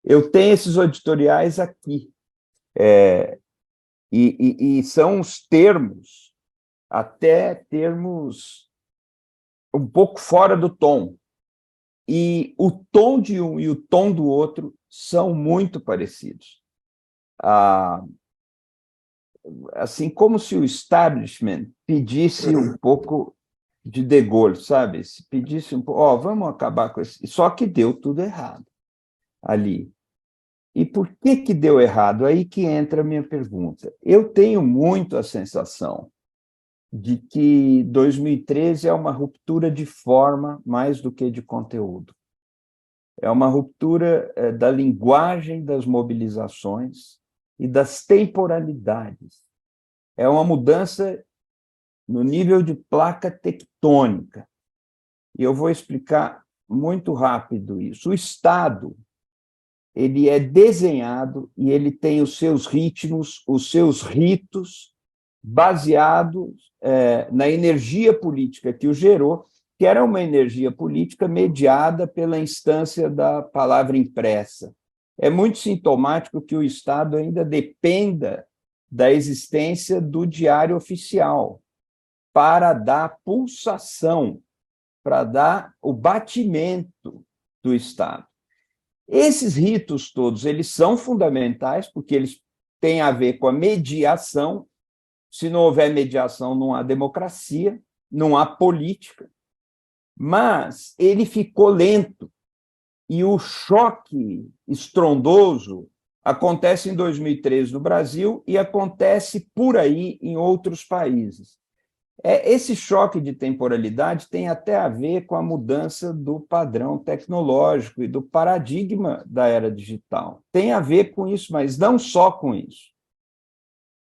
Eu tenho esses editoriais aqui, e são os termos, até termos um pouco fora do tom. E o tom de um e o tom do outro são muito parecidos. Assim, como se o establishment pedisse um pouco de De Gaulle, sabe? Se pedisse um pouco, vamos acabar com isso. Só que deu tudo errado ali. E por que deu errado? Aí que entra a minha pergunta. Eu tenho muito a sensação de que 2013 é uma ruptura de forma mais do que de conteúdo. É uma ruptura da linguagem das mobilizações e das temporalidades. É uma mudança no nível de placa tectônica. E eu vou explicar muito rápido isso. O Estado, ele é desenhado e ele tem os seus ritmos, os seus ritos, baseados na energia política que o gerou, que era uma energia política mediada pela instância da palavra impressa. É muito sintomático que o Estado ainda dependa da existência do diário oficial para dar pulsação, para dar o batimento do Estado. Esses ritos todos, eles são fundamentais, porque eles têm a ver com a mediação. Se não houver mediação, não há democracia, não há política. Mas ele ficou lento, e o choque estrondoso acontece em 2013 no Brasil e acontece por aí em outros países. Esse choque de temporalidade tem até a ver com a mudança do padrão tecnológico e do paradigma da era digital. Tem a ver com isso, mas não só com isso.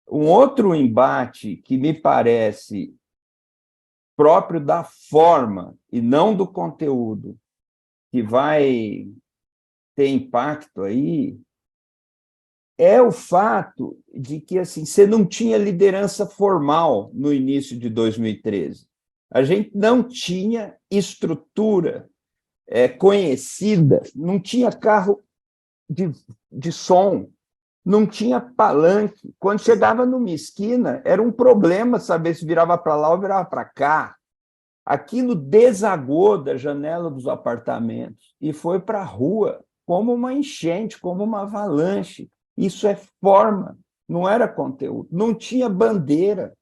Um outro embate que me parece próprio da forma e não do conteúdo, que vai ter impacto aí, é o fato de que assim, você não tinha liderança formal no início de 2013. A gente não tinha estrutura conhecida, não tinha carro de som, não tinha palanque. Quando chegava numa esquina, era um problema saber se virava para lá ou virava para cá. Aquilo desagou da janela dos apartamentos e foi para a rua como uma enchente, como uma avalanche. Isso é forma, não era conteúdo. Não tinha bandeira,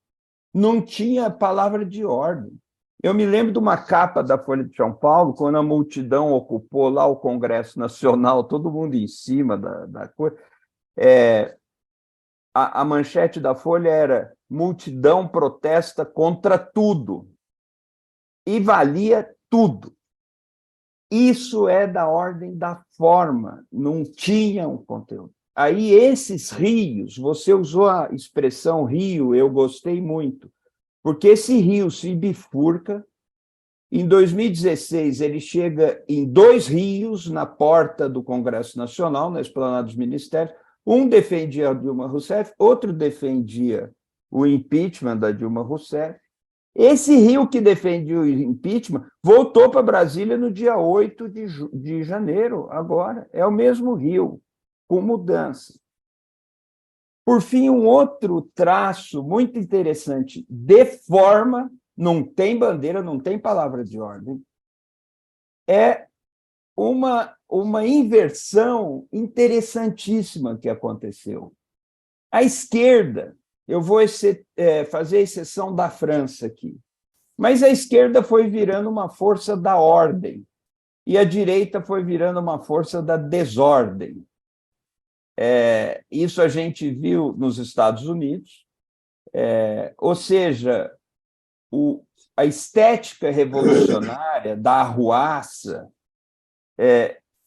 não tinha palavra de ordem. Eu me lembro de uma capa da Folha de São Paulo, quando a multidão ocupou lá o Congresso Nacional, todo mundo em cima da coisa. A manchete da Folha era: multidão protesta contra tudo. E valia tudo. Isso é da ordem da forma, não tinha um conteúdo. Aí esses rios, você usou a expressão rio, eu gostei muito, porque esse rio se bifurca. Em 2016, ele chega em 2 rios na porta do Congresso Nacional, na esplanada dos ministérios. Um defendia a Dilma Rousseff, outro defendia o impeachment da Dilma Rousseff. Esse rio que defendia o impeachment voltou para Brasília no dia 8 de janeiro, agora. É o mesmo rio, com mudança. Por fim, um outro traço muito interessante de forma, não tem bandeira, não tem palavra de ordem, é uma inversão interessantíssima que aconteceu. A esquerda, eu vou fazer exceção da França aqui, mas a esquerda foi virando uma força da ordem e a direita foi virando uma força da desordem. Isso a gente viu nos Estados Unidos, ou seja, a estética revolucionária da arruaça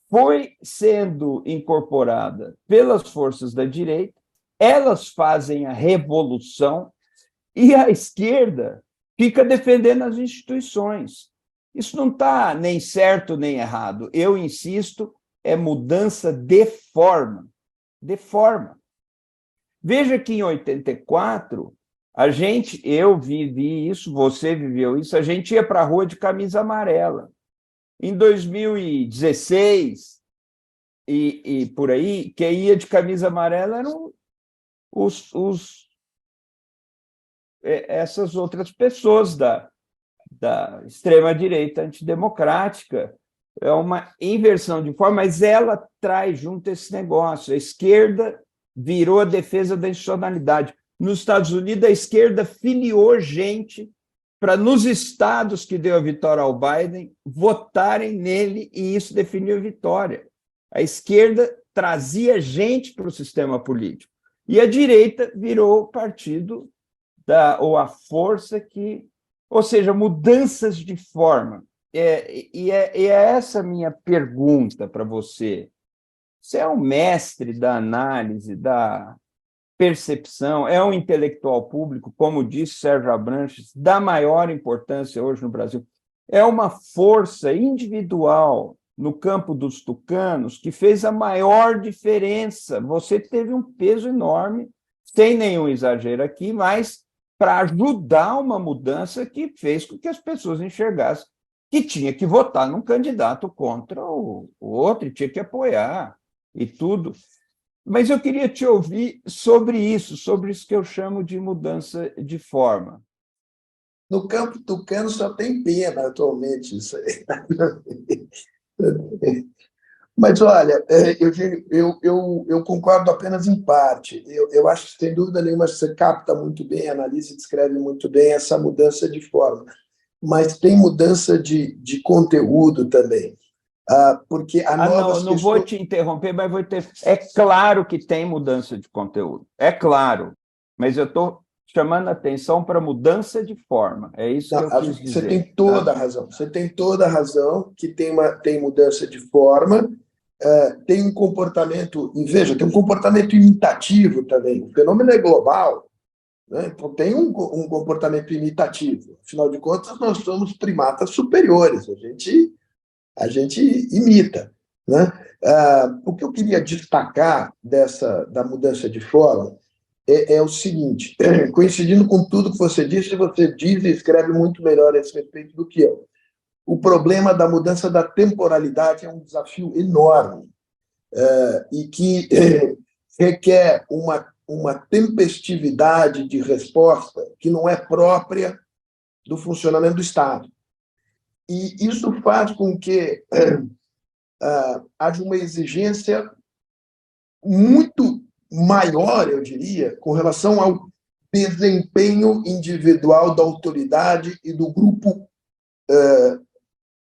foi sendo incorporada pelas forças da direita, elas fazem a revolução e a esquerda fica defendendo as instituições. Isso não está nem certo nem errado. Eu insisto, é mudança de forma. De forma. Veja que em 84, eu vivi isso, você viveu isso, a gente ia para a rua de camisa amarela. Em 2016 e por aí, quem ia de camisa amarela eram essas outras pessoas da extrema-direita antidemocrática. É uma inversão de forma, mas ela traz junto esse negócio. A esquerda virou a defesa da institucionalidade. Nos Estados Unidos, a esquerda filiou gente para, nos estados que deu a vitória ao Biden, votarem nele, e isso definiu a vitória. A esquerda trazia gente para o sistema político. E a direita virou o partido ou a força que... Ou seja, mudanças de forma. E é essa a minha pergunta para você. Você é um mestre da análise, da percepção, é um intelectual público, como disse Sérgio Abranches, da maior importância hoje no Brasil. É uma força individual no campo dos tucanos que fez a maior diferença. Você teve um peso enorme, sem nenhum exagero aqui, mas para ajudar uma mudança que fez com que as pessoas enxergassem que tinha que votar num candidato contra o outro, e tinha que apoiar e tudo. Mas eu queria te ouvir sobre isso que eu chamo de mudança de forma. No campo tucano só tem pena atualmente isso aí. Mas, olha, eu concordo apenas em parte. Eu acho que, sem dúvida nenhuma, você capta muito bem, analisa e descreve muito bem essa mudança de forma. Mas tem mudança de conteúdo também. Porque não vou te interromper, mas vou ter... É claro que tem mudança de conteúdo, é claro, mas eu estou chamando a atenção para mudança de forma, é isso que eu quis dizer. Você tem toda a razão, você tem toda a razão que tem mudança de forma, tem um comportamento, e veja, tem um comportamento imitativo também, o fenômeno é global, né? Então tem um comportamento imitativo, afinal de contas nós somos primatas superiores, a gente imita, né? O que eu queria destacar da mudança de forma é o seguinte, coincidindo com tudo que você diz e escreve muito melhor a esse respeito do que eu. O problema da mudança da temporalidade é um desafio enorme e que requer uma tempestividade de resposta que não é própria do funcionamento do Estado. E isso faz com que haja uma exigência muito maior, eu diria, com relação ao desempenho individual da autoridade e do grupo,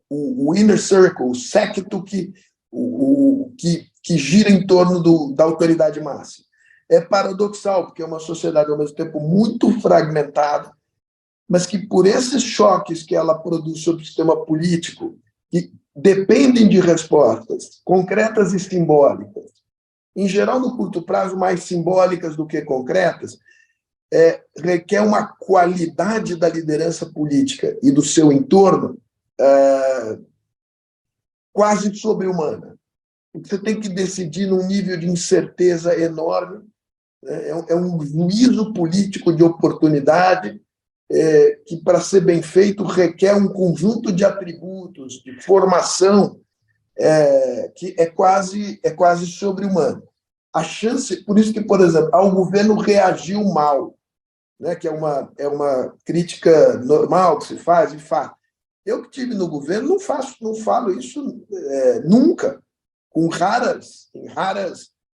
o inner circle, o séquito que gira em torno da autoridade máxima. É paradoxal, porque é uma sociedade, ao mesmo tempo, muito fragmentada, mas que, por esses choques que ela produz sobre o sistema político, que dependem de respostas concretas e simbólicas, em geral, no curto prazo, mais simbólicas do que concretas, requer uma qualidade da liderança política e do seu entorno quase sobre-humana. Você tem que decidir num nível de incerteza enorme, né? É um juízo político de oportunidade que, para ser bem feito, requer um conjunto de atributos, de formação, que é quase sobre-humano. A chance, por isso que, por exemplo, o governo reagiu mal, né, que é uma crítica normal que se faz, e faz. Eu que estive no governo não falo isso nunca.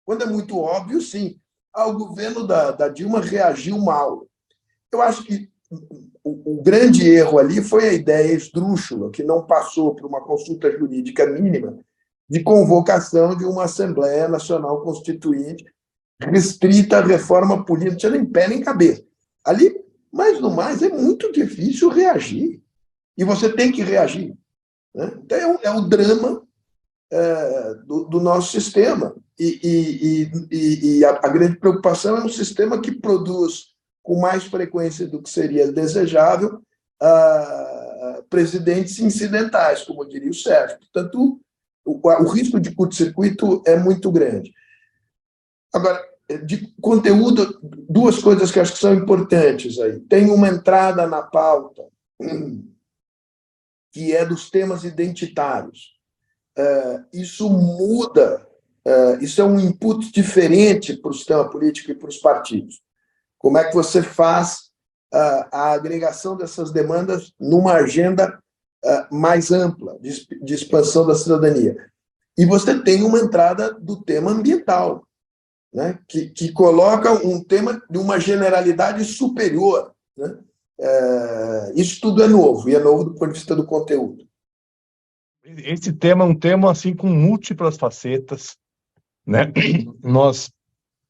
quando é muito óbvio, sim. O governo da Dilma reagiu mal. Eu acho que o grande erro ali foi a ideia esdrúxula, que não passou por uma consulta jurídica mínima, de convocação de uma Assembleia Nacional Constituinte restrita à reforma política, não tinha nem pé nem cabeça. Ali, mais no mais, é muito difícil reagir. E você tem que reagir. Né? Então, é o drama do nosso sistema. E a grande preocupação é um sistema que produz, com mais frequência do que seria desejável, presidentes incidentais, como diria o Sérgio. Portanto, o risco de curto-circuito é muito grande. Agora, de conteúdo, duas coisas que acho que são importantes aí. Tem uma entrada na pauta que é dos temas identitários. Isso muda, isso é um input diferente para o sistema político e para os partidos. Como é que você faz a agregação dessas demandas numa agenda mais ampla, de expansão da cidadania? E você tem uma entrada do tema ambiental, né, que coloca um tema de uma generalidade superior. Né? Isso tudo é novo, e é novo do ponto de vista do conteúdo. Esse tema é um tema assim com múltiplas facetas, né? Nós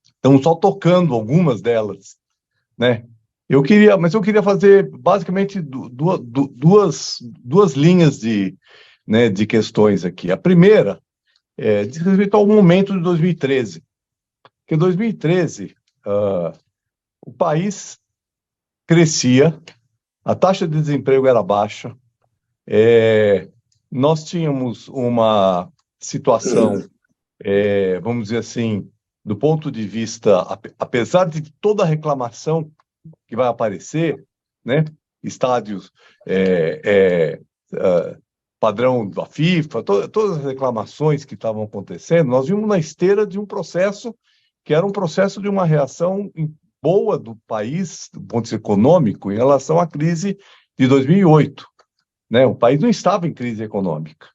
estamos só tocando algumas delas, né? Eu queria fazer basicamente duas linhas de questões aqui. A primeira diz respeito ao momento de 2013. Porque em 2013 o país crescia, a taxa de desemprego era baixa, nós tínhamos uma situação, vamos dizer assim, do ponto de vista, apesar de toda a reclamação que vai aparecer, né, estádios padrão da FIFA, todas as reclamações que estavam acontecendo, nós vimos na esteira de um processo que era um processo de uma reação boa do país, do ponto de vista econômico, em relação à crise de 2008. Né? O país não estava em crise econômica.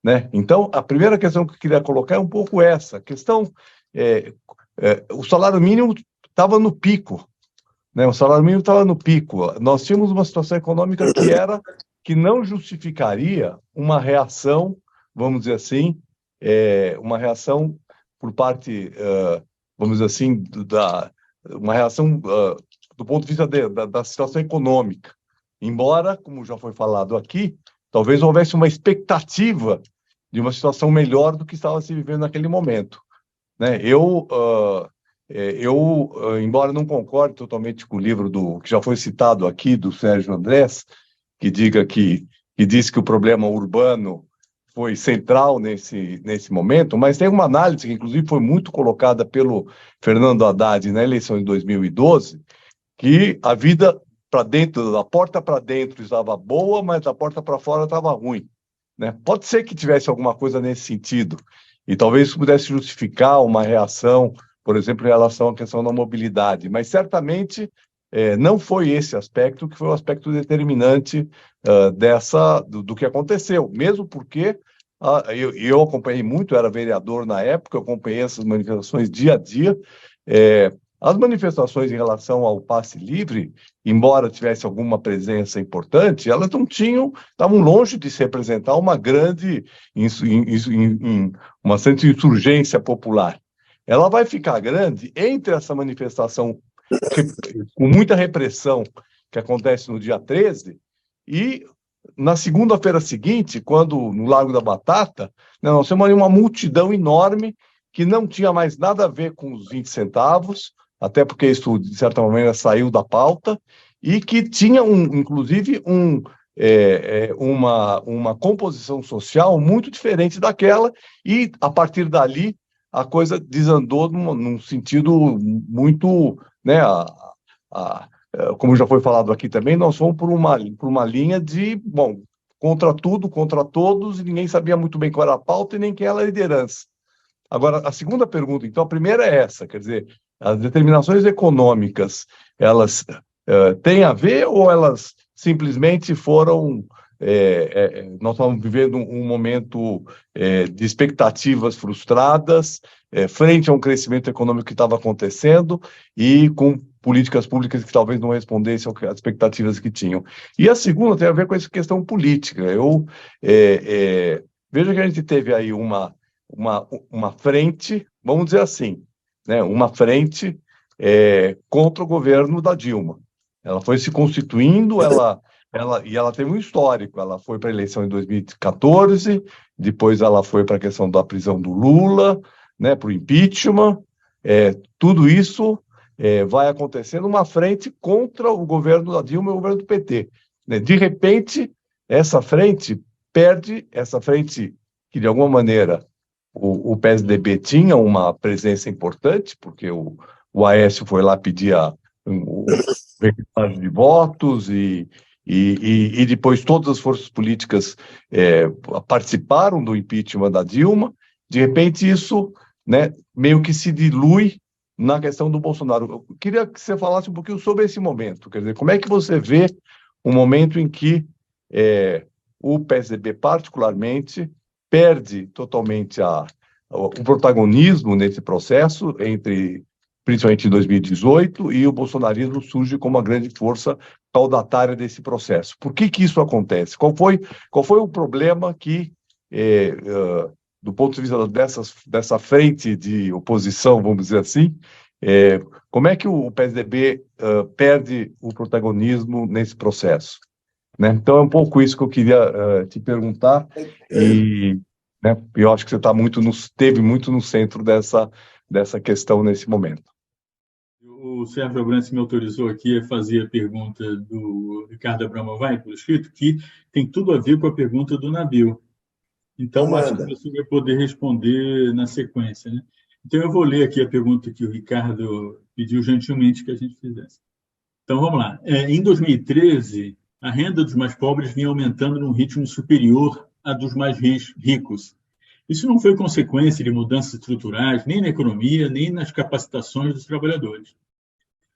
Né? Então, a primeira questão que eu queria colocar é um pouco essa. A questão, o salário mínimo estava no pico. Né? O salário mínimo estava no pico. Nós tínhamos uma situação econômica que não justificaria uma reação, vamos dizer assim, uma reação por parte, vamos dizer assim, uma reação do ponto de vista da situação econômica. Embora, como já foi falado aqui, talvez houvesse uma expectativa de uma situação melhor do que estava se vivendo naquele momento. Né? Embora não concorde totalmente com o livro que já foi citado aqui, do Sérgio Andrés, que diz que o problema urbano foi central nesse momento, mas tem uma análise que, inclusive, foi muito colocada pelo Fernando Haddad na eleição de 2012, que a vida para dentro, da porta para dentro estava boa, mas da porta para fora estava ruim. Né? Pode ser que tivesse alguma coisa nesse sentido, e talvez isso pudesse justificar uma reação, por exemplo, em relação à questão da mobilidade, mas certamente não foi esse aspecto que foi o aspecto determinante do que aconteceu, mesmo porque eu acompanhei muito, eu era vereador na época, eu acompanhei essas manifestações dia a dia. As manifestações em relação ao passe livre, embora tivesse alguma presença importante, elas estavam longe de se representar uma grande uma certa insurgência popular. Ela vai ficar grande entre essa manifestação com muita repressão que acontece no dia 13 e na segunda-feira seguinte, quando no Largo da Batata, né, nós temos ali uma multidão enorme que não tinha mais nada a ver com os 20 centavos, até porque isso, de certa maneira, saiu da pauta, e que tinha, inclusive, uma composição social muito diferente daquela, e, a partir dali, a coisa desandou num sentido muito... Né, como já foi falado aqui também, nós fomos por uma linha de, contra tudo, contra todos, e ninguém sabia muito bem qual era a pauta e nem quem era a liderança. Agora, a segunda pergunta, então, a primeira é essa, quer dizer, as determinações econômicas, elas têm a ver ou elas simplesmente foram nós estávamos vivendo um momento de expectativas frustradas, frente a um crescimento econômico que estava acontecendo e com políticas públicas que talvez não respondessem às expectativas que tinham. E a segunda tem a ver com essa questão política. Veja que a gente teve aí uma frente, vamos dizer assim, né, uma frente contra o governo da Dilma. Ela foi se constituindo, e ela teve um histórico. Ela foi para a eleição em 2014, depois ela foi para a questão da prisão do Lula, né, para o impeachment. Tudo isso vai acontecendo uma frente contra o governo da Dilma e o governo do PT. Né? De repente, essa frente que, de alguma maneira, o PSDB tinha uma presença importante, porque o Aécio foi lá pedir o recontagem de votos e depois todas as forças políticas participaram do impeachment da Dilma. De repente, isso, né, meio que se dilui na questão do Bolsonaro. Eu queria que você falasse um pouquinho sobre esse momento. Quer dizer, como é que você vê um momento em que o PSDB, particularmente, perde totalmente o protagonismo nesse processo, principalmente em 2018, e o bolsonarismo surge como uma grande força caudatária desse processo. Por que isso acontece? Qual foi o problema que, do ponto de vista dessa frente de oposição, vamos dizer assim, como é que o PSDB perde o protagonismo nesse processo? Né? Então, é um pouco isso que eu queria te perguntar, e né, eu acho que você esteve muito no centro dessa questão nesse momento. O Sérgio Abrantes me autorizou aqui a fazer a pergunta do Ricardo Abramovay, por escrito, que tem tudo a ver com a pergunta do Nabil. Então, acho que você vai poder responder na sequência. Né? Então, eu vou ler aqui a pergunta que o Ricardo pediu gentilmente que a gente fizesse. Então, vamos lá. Em 2013, a renda dos mais pobres vinha aumentando num ritmo superior à dos mais ricos. Isso não foi consequência de mudanças estruturais, nem na economia, nem nas capacitações dos trabalhadores.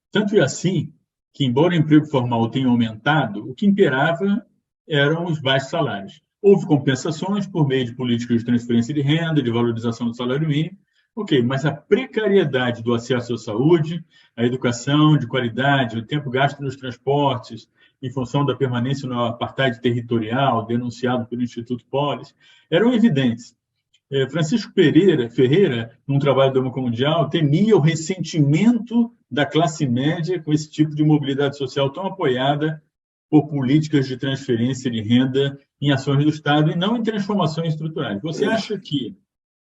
Tanto é assim que, embora o emprego formal tenha aumentado, o que imperava eram os baixos salários. Houve compensações por meio de políticas de transferência de renda, de valorização do salário mínimo, mas a precariedade do acesso à saúde, à educação de qualidade, o tempo gasto nos transportes, em função da permanência no apartheid territorial, denunciado pelo Instituto Polis, eram evidentes. Francisco Ferreira, num trabalho do Banco Mundial, temia o ressentimento da classe média com esse tipo de mobilidade social tão apoiada por políticas de transferência de renda em ações do Estado e não em transformações estruturais. Você acha que,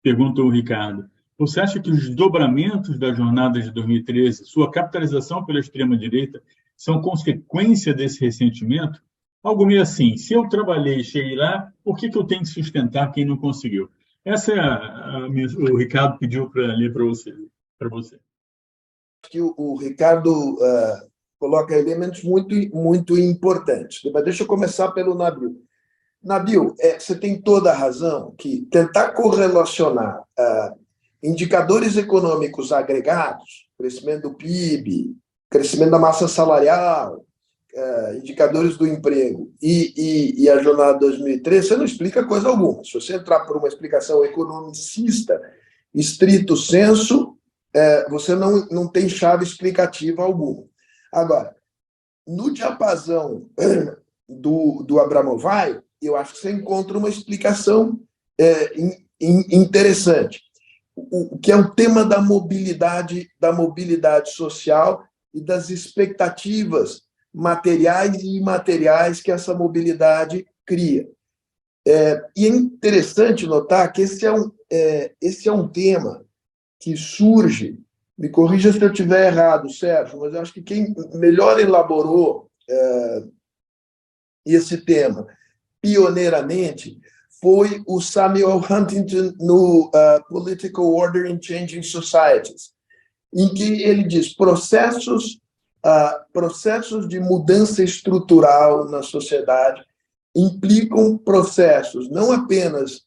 perguntou o Ricardo, você acha que os desdobramentos da jornada de 2013, sua capitalização pela extrema-direita, são consequência desse ressentimento? Algo meio assim, se eu trabalhei e cheguei lá, por que eu tenho que sustentar quem não conseguiu? Essa o Ricardo pediu para ler para você. Que o Ricardo coloca elementos muito importantes. Mas deixa eu começar pelo Nabil. Nabil, você tem toda a razão que tentar correlacionar indicadores econômicos agregados, crescimento do PIB, crescimento da massa salarial, indicadores do emprego e a jornada de 2013, você não explica coisa alguma. Se você entrar por uma explicação economicista, estrito sensu, você não tem chave explicativa alguma. Agora, no diapasão do Abramovay, eu acho que você encontra uma explicação interessante, que é o tema da mobilidade social e das expectativas materiais e imateriais que essa mobilidade cria. E é interessante notar que esse é um tema que surge, me corrija se eu estiver errado, Sérgio, mas eu acho que quem melhor elaborou esse tema pioneiramente foi o Samuel Huntington no Political Order in Changing Societies, em que ele diz processos de mudança estrutural na sociedade implicam processos não apenas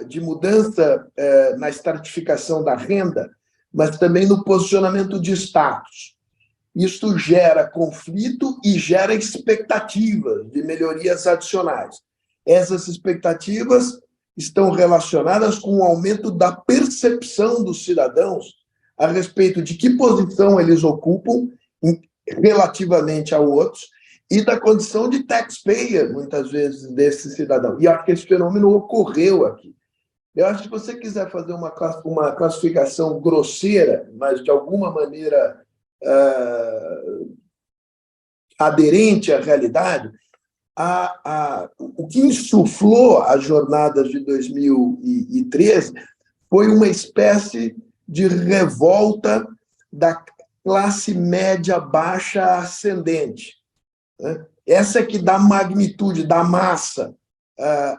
de mudança na estratificação da renda, mas também no posicionamento de status. Isto gera conflito e gera expectativas de melhorias adicionais. Essas expectativas estão relacionadas com o aumento da percepção dos cidadãos a respeito de que posição eles ocupam relativamente a outros e da condição de taxpayer, muitas vezes, desse cidadão. E acho que esse fenômeno ocorreu aqui. Eu acho que se você quiser fazer uma classificação grosseira, mas de alguma maneira aderente à realidade, o que insuflou as jornadas de 2013 foi uma espécie de revolta da classe média baixa ascendente, né? Essa é que dá magnitude, dá massa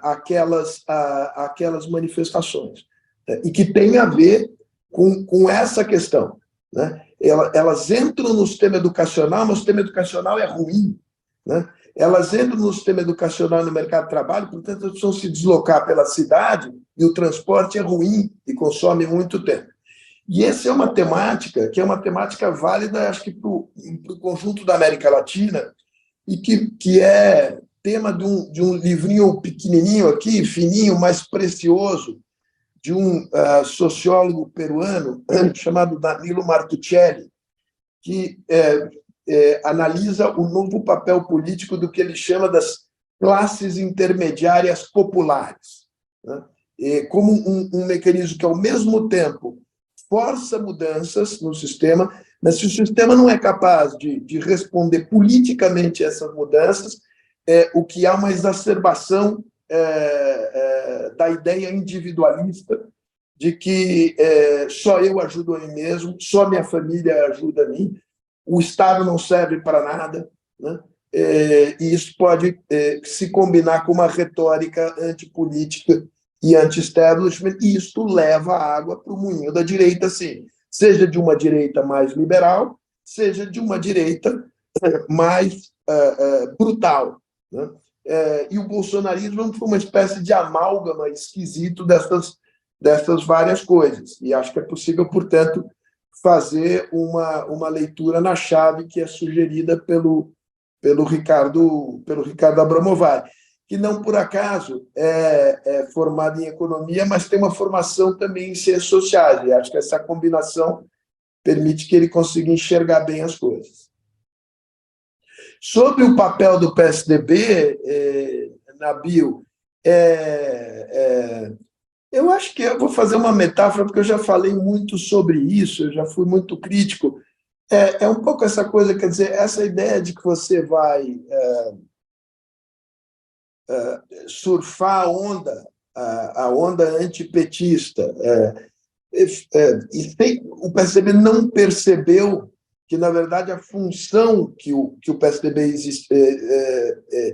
àquelas manifestações, né? E que tem a ver com essa questão, né? Elas entram no sistema educacional, mas o sistema educacional é ruim, né? Elas entram no sistema educacional e no mercado de trabalho, portanto, elas precisam se deslocar pela cidade e o transporte é ruim e consome muito tempo. E essa é uma temática que é uma temática válida, acho que, para o conjunto da América Latina, e que é tema de um livrinho pequenininho aqui, fininho, mas precioso, de um sociólogo peruano chamado Danilo Martuchelli, que analisa o novo papel político do que ele chama das classes intermediárias populares, né? Como um mecanismo que, ao mesmo tempo, força mudanças no sistema, mas se o sistema não é capaz de responder politicamente a essas mudanças, o que há uma exacerbação da ideia individualista de que só eu ajudo a mim mesmo, só minha família ajuda a mim, o Estado não serve para nada, né? E isso pode se combinar com uma retórica antipolítica e anti-establishment, e isto leva a água para o moinho da direita, sim, seja de uma direita mais liberal, seja de uma direita mais brutal, né? E o bolsonarismo foi uma espécie de amálgama esquisito dessas várias coisas, e acho que é possível, portanto, fazer uma leitura na chave que é sugerida pelo Ricardo Abramovari, que não por acaso é formado em economia, mas tem uma formação também em ciências sociais, e acho que essa combinação permite que ele consiga enxergar bem as coisas. Sobre o papel do PSDB, Nabil, eu acho que eu vou fazer uma metáfora, porque eu já falei muito sobre isso, eu já fui muito crítico. É um pouco essa coisa, quer dizer, essa ideia de que você vai surfar a onda antipetista, e o PSDB não percebeu que, na verdade, a função que o PSDB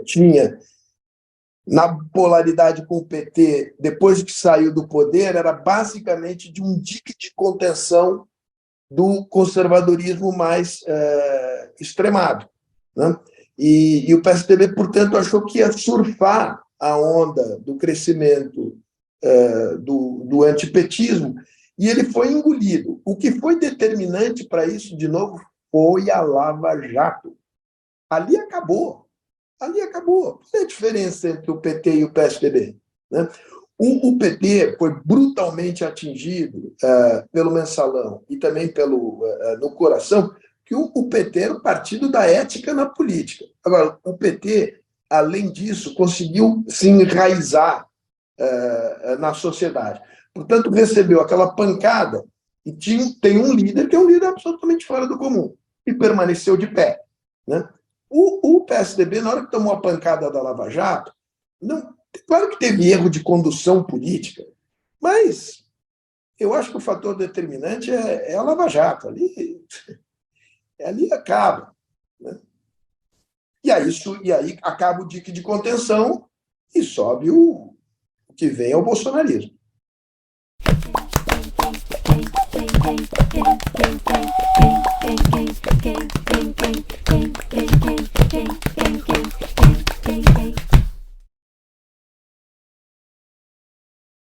tinha na polaridade com o PT, depois que saiu do poder, era basicamente de um dique de contenção do conservadorismo mais extremado, né? E o PSDB, portanto, achou que ia surfar a onda do crescimento do antipetismo, e ele foi engolido. O que foi determinante para isso, de novo, foi a Lava Jato. Ali acabou. Qual é a diferença entre o PT e o PSDB, né? O PT foi brutalmente atingido pelo Mensalão e também no coração, que o PT era o partido da ética na política. Agora, o PT, além disso, conseguiu se enraizar na sociedade. Portanto, recebeu aquela pancada e tem um líder que é um líder absolutamente fora do comum e permaneceu de pé, né? O PSDB, na hora que tomou a pancada da Lava Jato, claro que teve erro de condução política, mas eu acho que o fator determinante é a Lava Jato. Ali acaba, né? E aí acaba o dique de contenção e sobe o que vem ao bolsonarismo.